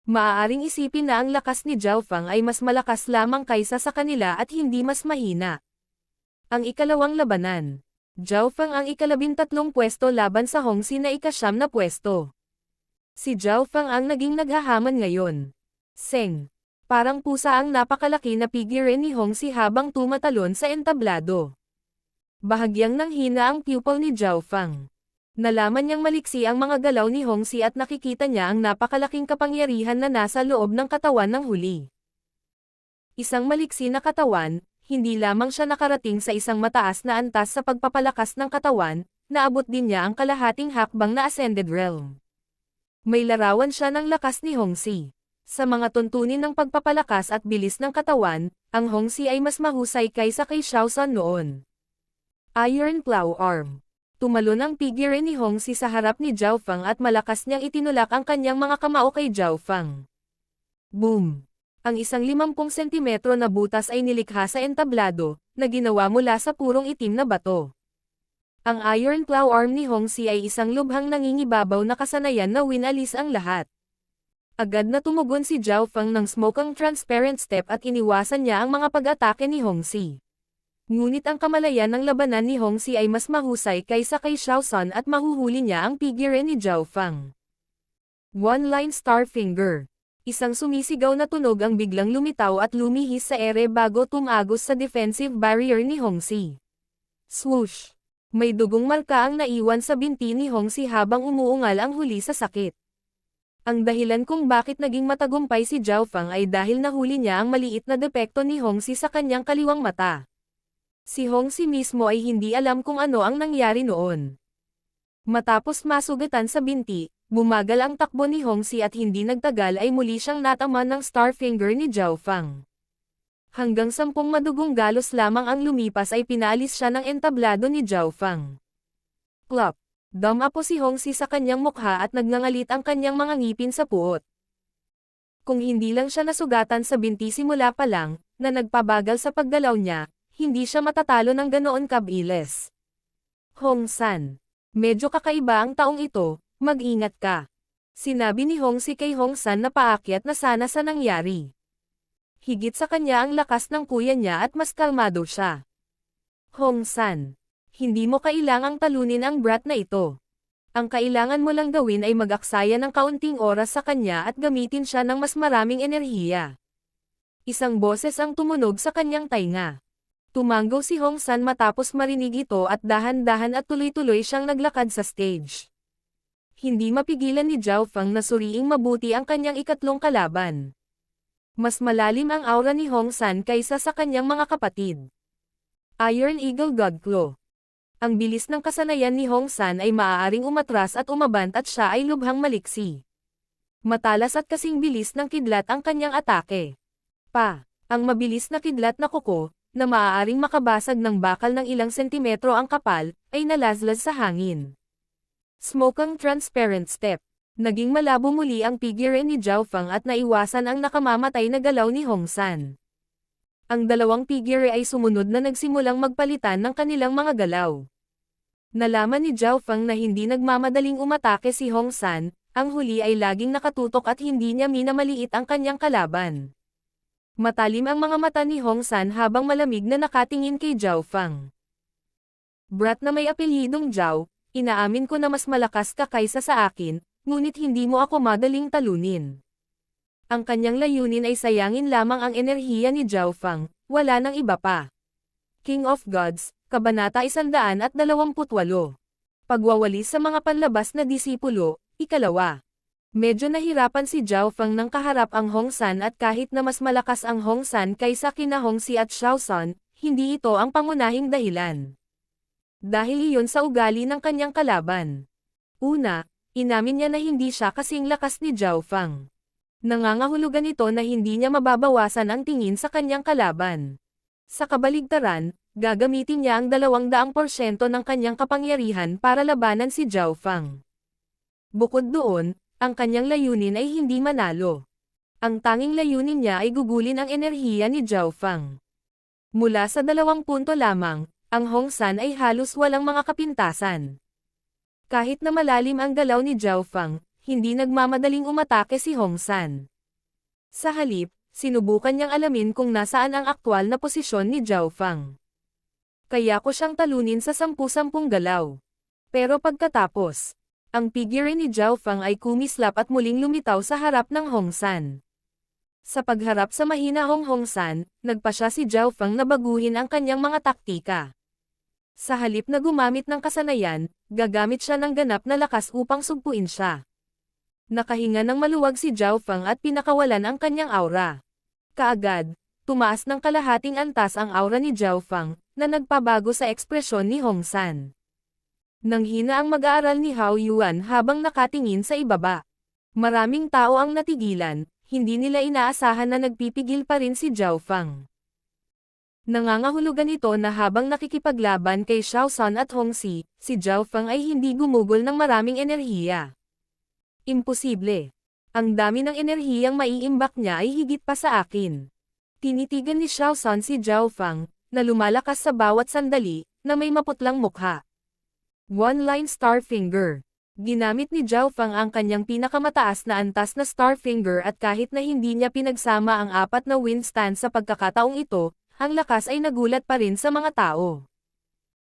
Maaaring isipin na ang lakas ni Zhao Feng ay mas malakas lamang kaysa sa kanila at hindi mas mahina. Ang ikalawang labanan. Zhao Feng ang ika-13 pwesto laban sa Hongxi na ika-9 na pwesto. Si Zhao Feng ang naging naghahaman ngayon. Seng. Parang pusa ang napakalaki na figure ni Hongxi habang tumatalon sa entablado. Bahagyang nanghina ang pupil ni Zhao Feng. Nalaman niyang maliksi ang mga galaw ni Hongxi at nakikita niya ang napakalaking kapangyarihan na nasa loob ng katawan ng huli. Isang maliksi na katawan, hindi lamang siya nakarating sa isang mataas na antas sa pagpapalakas ng katawan, naabot din niya ang kalahating hakbang na Ascended Realm. May larawan siya ng lakas ni Hongxi. Sa mga tuntunin ng pagpapalakas at bilis ng katawan, ang Hongxi ay mas mahusay kaysa kay Xiaosan noon. Iron Claw Arm. Tumalon ang figure ni Hongxi sa harap ni Zhao Fang at malakas niyang itinulak ang kanyang mga kamao kay Zhao Fang. Boom! Ang isang 50 sentimetro na butas ay nilikha sa entablado, na ginawa mula sa purong itim na bato. Ang Iron Claw Arm ni Hongxi ay isang lubhang nangingibabaw na kasanayan na winalis ang lahat. Agad na tumugon si Zhao Fang ng smokang transparent step at iniwasan niya ang mga pag-atake ni Hongxi. Ngunit ang kamalayan ng labanan ni Hongxi ay mas mahusay kaysa kay Xiaosan at mahuhuli niya ang figure ni Zhao Fang. One-line Star Finger. Isang sumisigaw na tunog ang biglang lumitaw at lumihis sa ere bago tumagos sa defensive barrier ni Hongxi. Swoosh! May dugong marka ang naiwan sa binti ni Hongxi habang umuungal ang huli sa sakit. Ang dahilan kung bakit naging matagumpay si Zhao Fang ay dahil nahuli niya ang maliit na depekto ni Hongxi sa kanyang kaliwang mata. Si Hongxi mismo ay hindi alam kung ano ang nangyari noon. Matapos masugatan sa binti, bumagal ang takbo ni Hongxi at hindi nagtagal ay muli siyang nataman ng Star Finger ni Zhao Fang. Hanggang 10 madugong galos lamang ang lumipas ay pinaalis siya ng entablado ni Zhao Fang. Plop! Dumapo si Hongxi sa kanyang mukha at nagngangalit ang kanyang mga ngipin sa puot. Kung hindi lang siya nasugatan sa binti simula pa lang, na nagpabagal sa paggalaw niya, hindi siya matatalo ng ganoon kabilis. Hongsan. Medyo kakaiba ang taong ito, mag-ingat ka. Sinabi ni Hongxi kay Hongsan na paakyat na sana sa nangyari. Higit sa kanya ang lakas ng kuya niya at mas kalmado siya. Hongsan. Hindi mo kailangang talunin ang brat na ito. Ang kailangan mo lang gawin ay mag-aksaya ng kaunting oras sa kanya at gamitin siya ng mas maraming enerhiya. Isang boses ang tumunog sa kanyang tainga. Tumanggaw si Hongsan matapos marinig ito at dahan-dahan at tuloy-tuloy siyang naglakad sa stage. Hindi mapigilan ni Zhao Fang na suriing mabuti ang kanyang ikatlong kalaban. Mas malalim ang aura ni Hongsan kaysa sa kanyang mga kapatid. Iron Eagle God Claw. Ang bilis ng kasanayan ni Hongsan ay maaaring umatras at umabant at siya ay lubhang maliksi. Matalas at kasing bilis ng kidlat ang kanyang atake. Ang mabilis na kidlat na kuko, na maaaring makabasag ng bakal ng ilang sentimetro ang kapal, ay nalazlaz sa hangin. Smokang transparent step. Naging malabo muli ang figure ni Zhao Fang at naiwasan ang nakamamatay na galaw ni Hongsan. Ang dalawang figure ay sumunod na nagsimulang magpalitan ng kanilang mga galaw. Nalaman ni Zhao Fang na hindi nagmamadaling umatake si Hongsan, ang huli ay laging nakatutok at hindi niya minamaliit ang kanyang kalaban. Matalim ang mga mata ni Hongsan habang malamig na nakatingin kay Zhao Fang. Brat na may apelyidong Zhao, inaamin ko na mas malakas ka kaysa sa akin, ngunit hindi mo ako madaling talunin. Ang kanyang layunin ay sayangin lamang ang enerhiya ni Zhao Fang, wala nang iba pa. King of Gods, Kabanata 128. Pagwawalis sa mga panlabas na disipulo, ikalawa. Medyo nahirapan si Zhao Fang nang kaharap ang Hongsan at kahit na mas malakas ang Hongsan kaysa kina Hongxi at Xiaosan, hindi ito ang pangunahing dahilan. Dahil iyon sa ugali ng kanyang kalaban. Una, inamin niya na hindi siya kasing lakas ni Zhao Fang. Nangangahulugan ito na hindi niya mababawasan ang tingin sa kanyang kalaban. Sa kabaligtaran, gagamitin niya ang 200% ng kanyang kapangyarihan para labanan si Zhao Fang. Bukod doon, ang kanyang layunin ay hindi manalo. Ang tanging layunin niya ay gugulin ang enerhiya ni Zhao Fang. Mula sa 2 punto lamang, ang Hongsan ay halos walang mga kapintasan. Kahit na malalim ang galaw ni Zhao Fang, hindi nagmamadaling umatake si Hongsan. Sa halip, sinubukan niyang alamin kung nasaan ang aktwal na posisyon ni Zhao Fang. Kaya ko siyang talunin sa 10-10 galaw. Pero pagkatapos, ang figure ni Zhao Fang ay kumislap at muling lumitaw sa harap ng Hongsan. Sa pagharap sa mahinahong Hongsan, nagpa siya si Zhao Fang na baguhin ang kanyang mga taktika. Sa halip na gumamit ng kasanayan, gagamit siya ng ganap na lakas upang sugpuin siya. Nakahinga ng maluwag si Zhao Feng at pinakawalan ang kanyang aura. Kaagad, tumaas ng kalahating antas ang aura ni Zhao Feng, na nagpabago sa ekspresyon ni Hong San. Nanghina ang mag-aaral ni Hao Yuan habang nakatingin sa ibaba. Maraming tao ang natigilan, hindi nila inaasahan na nagpipigil pa rin si Zhao Feng. Nangangahulugan ito na habang nakikipaglaban kay Xiao San at Hong Si, si Zhao Feng ay hindi gumugol ng maraming enerhiya. Imposible. Ang dami ng enerhiyang maiimbak niya ay higit pa sa akin. Tinitigan ni Xiao San si Zhao Feng, na lumalakas sa bawat sandali, na may maputlang mukha. One-line Star Finger. Ginamit ni Zhao Feng ang kanyang pinakamataas na antas na Star Finger at kahit na hindi niya pinagsama ang 4 na wind stand sa pagkakataong ito, ang lakas ay nagulat pa rin sa mga tao.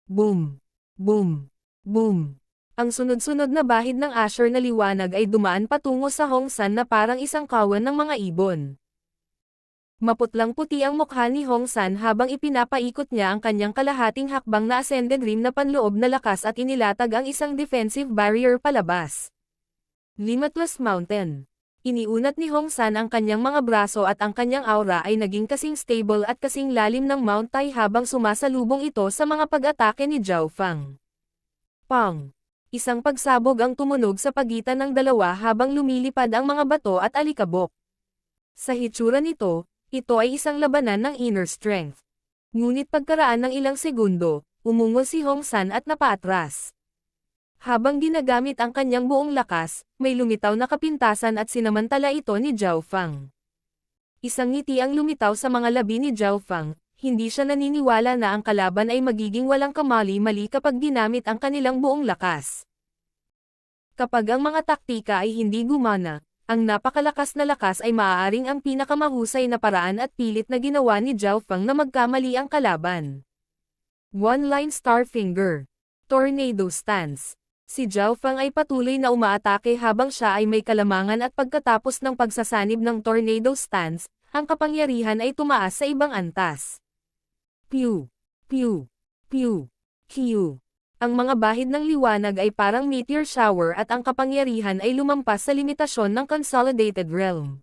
Boom! Boom! Boom! Ang sunod-sunod na bahid ng Asher na liwanag ay dumaan patungo sa Hong San na parang isang kawan ng mga ibon. Maputlang puti ang mukha ni Hong San habang ipinapaikot niya ang kanyang kalahating hakbang na Ascended Rim na panloob na lakas at inilatag ang isang defensive barrier palabas. Limitless Mountain. Iniunat ni Hong San ang kanyang mga braso at ang kanyang aura ay naging kasing stable at kasing lalim ng Mount Tai habang sumasalubong ito sa mga pag-atake ni Zhao Feng. Pang! Isang pagsabog ang tumunog sa pagitan ng dalawa habang lumilipad ang mga bato at alikabok. Sa hitsura nito, ito ay isang labanan ng inner strength. Ngunit pagkaraan ng ilang segundo, umungol si Hong San at napaatras. Habang ginagamit ang kanyang buong lakas, may lumitaw na kapintasan at sinamantala ito ni Zhao Feng. Isang ngiti ang lumitaw sa mga labi ni Zhao Feng, hindi siya naniniwala na ang kalaban ay magiging walang kamali-mali kapag ginamit ang kanilang buong lakas. Kapag ang mga taktika ay hindi gumana, ang napakalakas na lakas ay maaaring ang pinakamahusay na paraan at pilit na ginawa ni Zhao Feng na magkamali ang kalaban. One-line Star Finger. Tornado Stance. Si Zhao Feng ay patuloy na umaatake habang siya ay may kalamangan at pagkatapos ng pagsasanib ng Tornado Stance, ang kapangyarihan ay tumaas sa ibang antas. Pew! Pew! Pew! Pew! Ang mga bahid ng liwanag ay parang meteor shower at ang kapangyarihan ay lumampas sa limitasyon ng Consolidated Realm.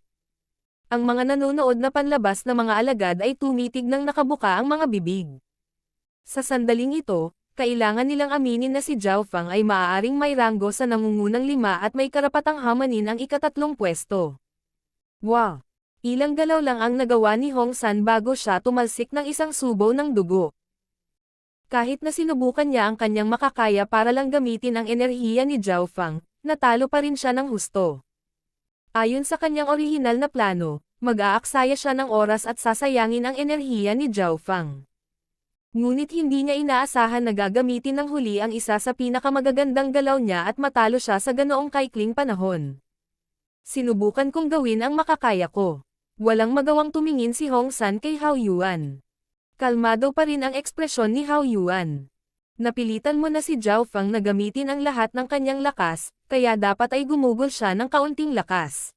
Ang mga nanonood na panlabas na mga alagad ay tumitig ng nakabuka ang mga bibig. Sa sandaling ito, kailangan nilang aminin na si Zhao Feng ay maaaring may ranggo sa nangungunang 5 at may karapatang hamanin ang ika-3 pwesto. Wow! Ilang galaw lang ang nagawa ni Hong San bago siya tumalsik ng isang subo ng dugo. Kahit na sinubukan niya ang kanyang makakaya para lang gamitin ang enerhiya ni Zhao Feng, natalo pa rin siya ng husto. Ayon sa kanyang orihinal na plano, mag-aaksaya siya ng oras at sasayangin ang enerhiya ni Zhao Feng. Ngunit hindi niya inaasahan na gagamitin ng huli ang isa sa pinakamagagandang galaw niya at matalo siya sa ganoong kaikling panahon. Sinubukan kong gawin ang makakaya ko. Walang magawang tumingin si Hong San kay Hao Yuan. Kalmado pa rin ang ekspresyon ni Hao Yuan. Napilitan mo na si Zhao Feng na gamitin ang lahat ng kanyang lakas, kaya dapat ay gumugol siya ng kaunting lakas.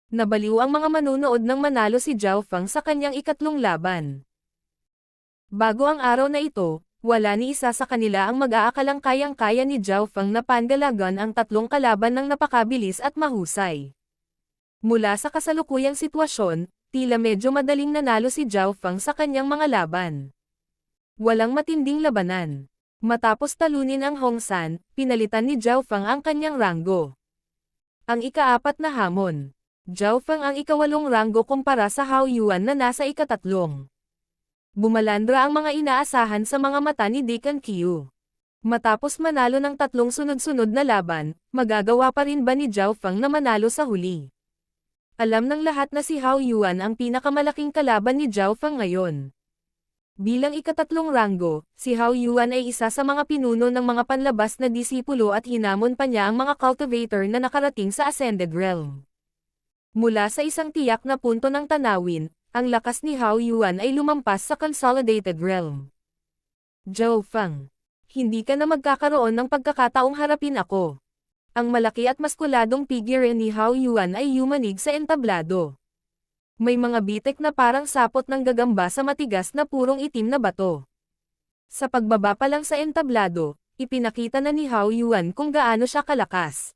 Nabaliw ang mga manunood nang manalo si Zhao Feng sa kanyang ikatlong laban. Bago ang araw na ito, wala ni isa sa kanila ang mag-aakalang kayang-kaya ni Zhao Feng na pandalagan ang 3 kalaban ng napakabilis at mahusay. Mula sa kasalukuyang sitwasyon, tila medyo madaling nanalo si Zhao Feng sa kanyang mga laban. Walang matinding labanan. Matapos talunin ang Hong San, pinalitan ni Zhao Feng ang kanyang ranggo. Ang ika-4 na hamon. Zhao Feng ang ika-8 ranggo kumpara sa Hao Yuan na nasa ika-3. Bumalandra ang mga inaasahan sa mga mata ni Deacon Qiu. Matapos manalo ng 3 sunod-sunod na laban, magagawa pa rin ba ni Zhao Feng na manalo sa huli? Alam ng lahat na si Hao Yuan ang pinakamalaking kalaban ni Zhao Feng ngayon. Bilang ika-3 ranggo, si Hao Yuan ay isa sa mga pinuno ng mga panlabas na disipulo at hinamon pa niya ang mga cultivator na nakarating sa Ascended Realm. Mula sa isang tiyak na punto ng tanawin, ang lakas ni Hao Yuan ay lumampas sa Consolidated Realm. Zhao Feng, hindi ka na magkakaroon ng pagkakataong harapin ako. Ang malaki at maskuladong figure ni Hao Yuan ay yumanig sa entablado. May mga bitek na parang sapot ng gagamba sa matigas na purong itim na bato. Sa pagbaba pa lang sa entablado, ipinakita na ni Hao Yuan kung gaano siya kalakas.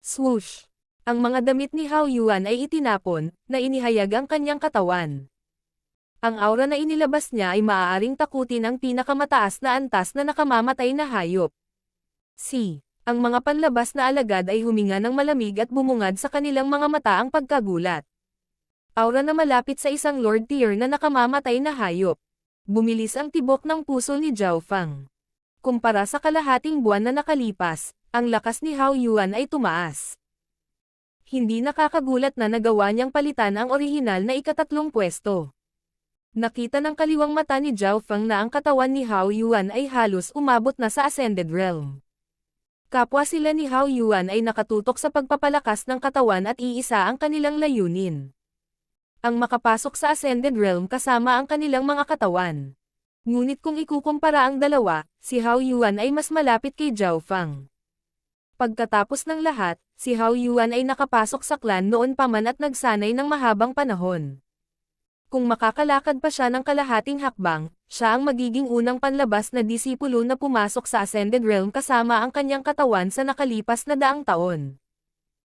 Swoosh! Ang mga damit ni Hao Yuan ay itinapon, na inihayag ang kanyang katawan. Ang aura na inilabas niya ay maaaring takutin ang pinakamataas na antas na nakamamatay na hayop. Ang mga panlabas na alagad ay huminga ng malamig at bumungad sa kanilang mga mata ang pagkagulat. Aura na malapit sa isang Lord Tier na nakamamatay na hayop. Bumilis ang tibok ng puso ni Zhao Feng. Kumpara sa kalahating buwan na nakalipas, ang lakas ni Hao Yuan ay tumaas. Hindi nakakagulat na nagawa niyang palitan ang orihinal na ikatatlong pwesto. Nakita ng kaliwang mata ni Zhao Feng na ang katawan ni Hao Yuan ay halos umabot na sa Ascended Realm. Kapwa sila ni Hao Yuan ay nakatutok sa pagpapalakas ng katawan at iisa ang kanilang layunin. Ang makapasok sa Ascended Realm kasama ang kanilang mga katawan. Ngunit kung ikukumpara ang dalawa, si Hao Yuan ay mas malapit kay Zhao Feng. Pagkatapos ng lahat, si Hao Yuan ay nakapasok sa clan noon pa man at nagsanay ng mahabang panahon. Kung makakalakad pa siya ng kalahating hakbang, siya ang magiging unang panlabas na disipulo na pumasok sa Ascended Realm kasama ang kanyang katawan sa nakalipas na daang taon.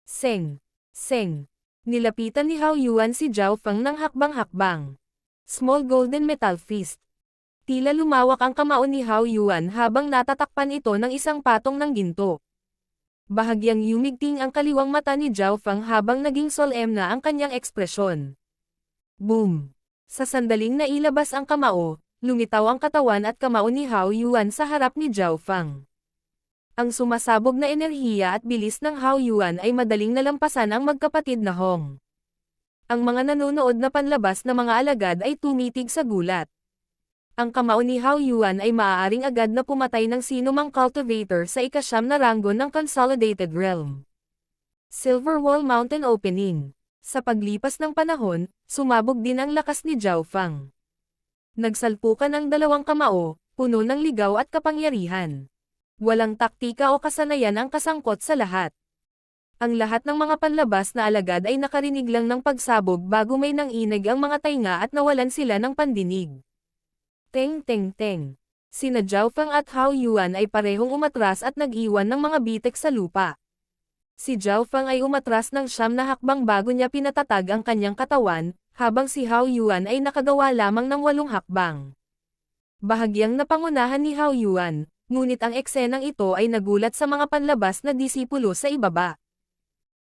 Seng! Nilapitan ni Hao Yuan si Zhao Feng ng hakbang-hakbang. Small Golden Metal Fist. Tila lumawak ang kamao ni Hao Yuan habang natatakpan ito ng isang patong ng ginto. Bahagyang yumigting ang kaliwang mata ni Zhao Feng habang naging solemn na ang kanyang ekspresyon. Boom! Sa sandaling nailabas ang kamao, lumitaw ang katawan at kamao ni Hao Yuan sa harap ni Zhao Feng. Ang sumasabog na enerhiya at bilis ng Hao Yuan ay madaling nalampasan ang magkapatid na Hong. Ang mga nanonood na panlabas na mga alagad ay tumitig sa gulat. Ang kamao ni Hao Yuan ay maaaring agad na pumatay ng sinumang cultivator sa ikasyam na ranggo ng Consolidated Realm. Silver Wall Mountain Opening. Sa paglipas ng panahon, sumabog din ang lakas ni Zhao Feng. Nagsalpukan ang dalawang kamao, puno ng ligaw at kapangyarihan. Walang taktika o kasanayan ang kasangkot sa lahat. Ang lahat ng mga panlabas na alagad ay nakarinig lang ng pagsabog bago may nanginig ang mga tainga at nawalan sila ng pandinig. Teng. Sina Zhao Feng at Hao Yuan ay parehong umatras at nag-iwan ng mga bitek sa lupa. Si Zhao Feng ay umatras ng 9 na hakbang bago niya pinatatag ang kanyang katawan, habang si Hao Yuan ay nakagawa lamang ng 8 hakbang. Bahagyang napangunahan ni Hao Yuan, ngunit ang eksenang ito ay nagulat sa mga panlabas na disipulo sa ibaba.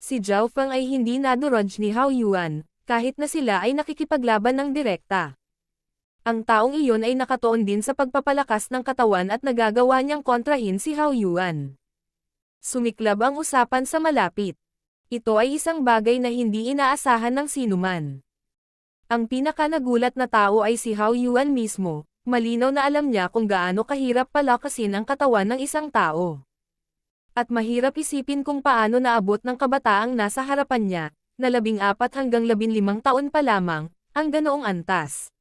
Si Zhao Feng ay hindi nadurog ni Hao Yuan, kahit na sila ay nakikipaglaban ng direkta. Ang taong iyon ay nakatuon din sa pagpapalakas ng katawan at nagagawa niyang kontrahin si Hao Yuan. Sumiklab ang usapan sa malapit. Ito ay isang bagay na hindi inaasahan ng sinuman. Ang pinakanagulat na tao ay si Hao Yuan mismo, malinaw na alam niya kung gaano kahirap palakasin ang katawan ng isang tao. At mahirap isipin kung paano naabot ng kabataang nasa harapan niya, na 14 hanggang 15 taon pa lamang, ang ganoong antas.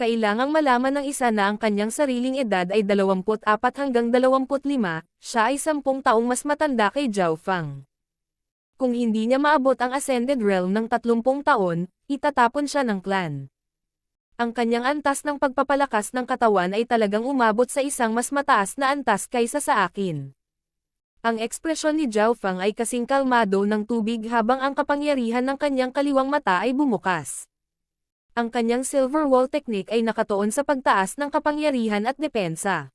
Kailangang malaman ng isa na ang kanyang sariling edad ay 24 hanggang 25, siya ay 10 taong mas matanda kay Zhao Feng. Kung hindi niya maabot ang Ascended Realm ng 30 taon, itatapon siya ng clan. Ang kanyang antas ng pagpapalakas ng katawan ay talagang umabot sa isang mas mataas na antas kaysa sa akin. Ang ekspresyon ni Zhao Feng ay kasing kalmado ng tubig habang ang kapangyarihan ng kanyang kaliwang mata ay bumukas. Ang kanyang Silver Wall technique ay nakatuon sa pagtaas ng kapangyarihan at depensa.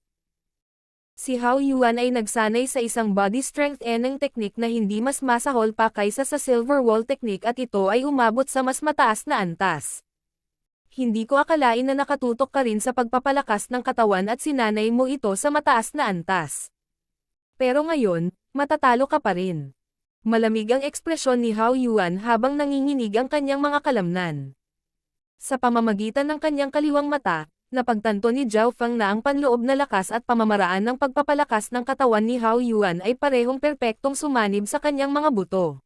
Si Hao Yuan ay nagsanay sa isang body strength eneng technique na hindi mas masahol pa kaysa sa Silver Wall technique at ito ay umabot sa mas mataas na antas. Hindi ko akalain na nakatutok ka rin sa pagpapalakas ng katawan at sinanay mo ito sa mataas na antas. Pero ngayon, matatalo ka pa rin. Malamig ang ekspresyon ni Hao Yuan habang nanginginig ang kanyang mga kalamnan. Sa pamamagitan ng kanyang kaliwang mata, napagtanto ni Zhao Feng na ang panloob na lakas at pamamaraan ng pagpapalakas ng katawan ni Hao Yuan ay parehong perpektong sumanib sa kanyang mga buto.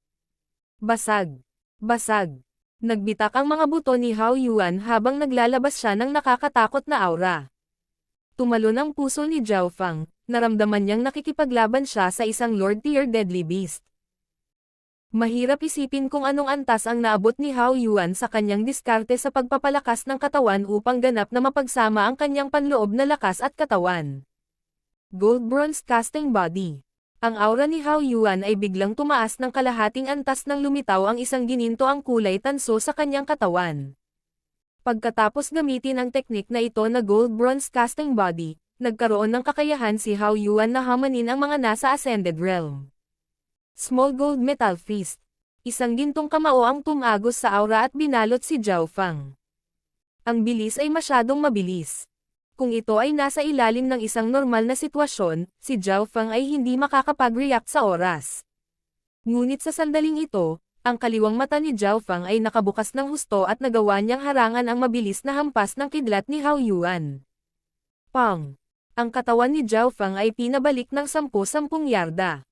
Basag! Nagbitak ang mga buto ni Hao Yuan habang naglalabas siya ng nakakatakot na aura. Tumalon ang puso ni Zhao Feng, naramdaman niyang nakikipaglaban siya sa isang Lord Tier Deadly Beast. Mahirap isipin kung anong antas ang naabot ni Hao Yuan sa kanyang diskarte sa pagpapalakas ng katawan upang ganap na mapagsama ang kanyang panloob na lakas at katawan. Gold Bronze Casting Body. Ang aura ni Hao Yuan ay biglang tumaas ng kalahating antas nang lumitaw ang isang gininto ang kulay tanso sa kanyang katawan. Pagkatapos gamitin ang teknik na ito na Gold Bronze Casting Body, nagkaroon ng kakayahan si Hao Yuan na hamanin ang mga nasa Ascended Realm. Small Gold Metal Fist. Isang gintong kamao ang tumagos sa aura at binalot si Zhao Fang. Ang bilis ay masyadong mabilis. Kung ito ay nasa ilalim ng isang normal na sitwasyon, si Zhao Fang ay hindi makakapag-react sa oras. Ngunit sa sandaling ito, ang kaliwang mata ni Zhao Fang ay nakabukas ng husto at nagawa niyang harangan ang mabilis na hampas ng kidlat ni Hao Yuan. Pang! Ang katawan ni Zhao Fang ay pinabalik ng 10-10 yarda.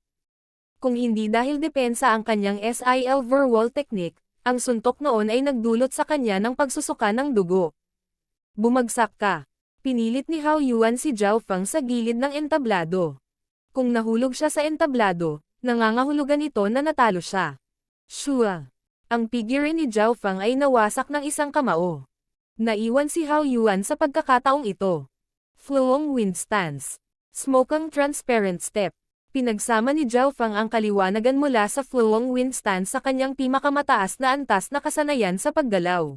Kung hindi dahil depensa ang kanyang SIL Verwall technique, ang suntok noon ay nagdulot sa kanya ng pagsusuka ng dugo. Bumagsak ka. Pinilit ni Hao Yuan si Zhao Fang sa gilid ng entablado. Kung nahulog siya sa entablado, nangangahulugan ito na natalo siya. Shua. Ang figure ni Zhao Fang ay nawasak ng isang kamao. Naiwan si Hao Yuan sa pagkakataong ito. Flowing Wind Stance. Smoke Transparent Step. Pinagsama ni Zhao Fang ang kaliwanagan mula sa Flowing Wind Stance sa kanyang pinakamataas na antas na kasanayan sa paggalaw.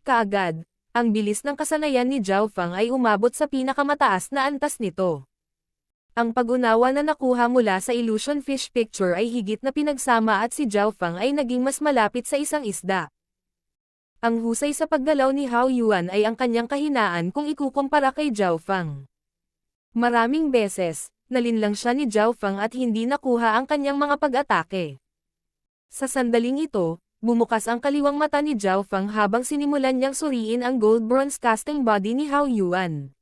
Kaagad, ang bilis ng kasanayan ni Zhao Fang ay umabot sa pinakamataas na antas nito. Ang pag-unawa na nakuha mula sa Illusion Fish Picture ay higit na pinagsama at si Zhao Fang ay naging mas malapit sa isang isda. Ang husay sa paggalaw ni Hao Yuan ay ang kanyang kahinaan kung ikukumpara kay Zhao Fang. Maraming beses, nalinlang siya ni Zhao Fang at hindi nakuha ang kanyang mga pag-atake. Sa sandaling ito, bumukas ang kaliwang mata ni Zhao Fang habang sinimulan niyang suriin ang Gold Bronze Casting Body ni Hao Yuan.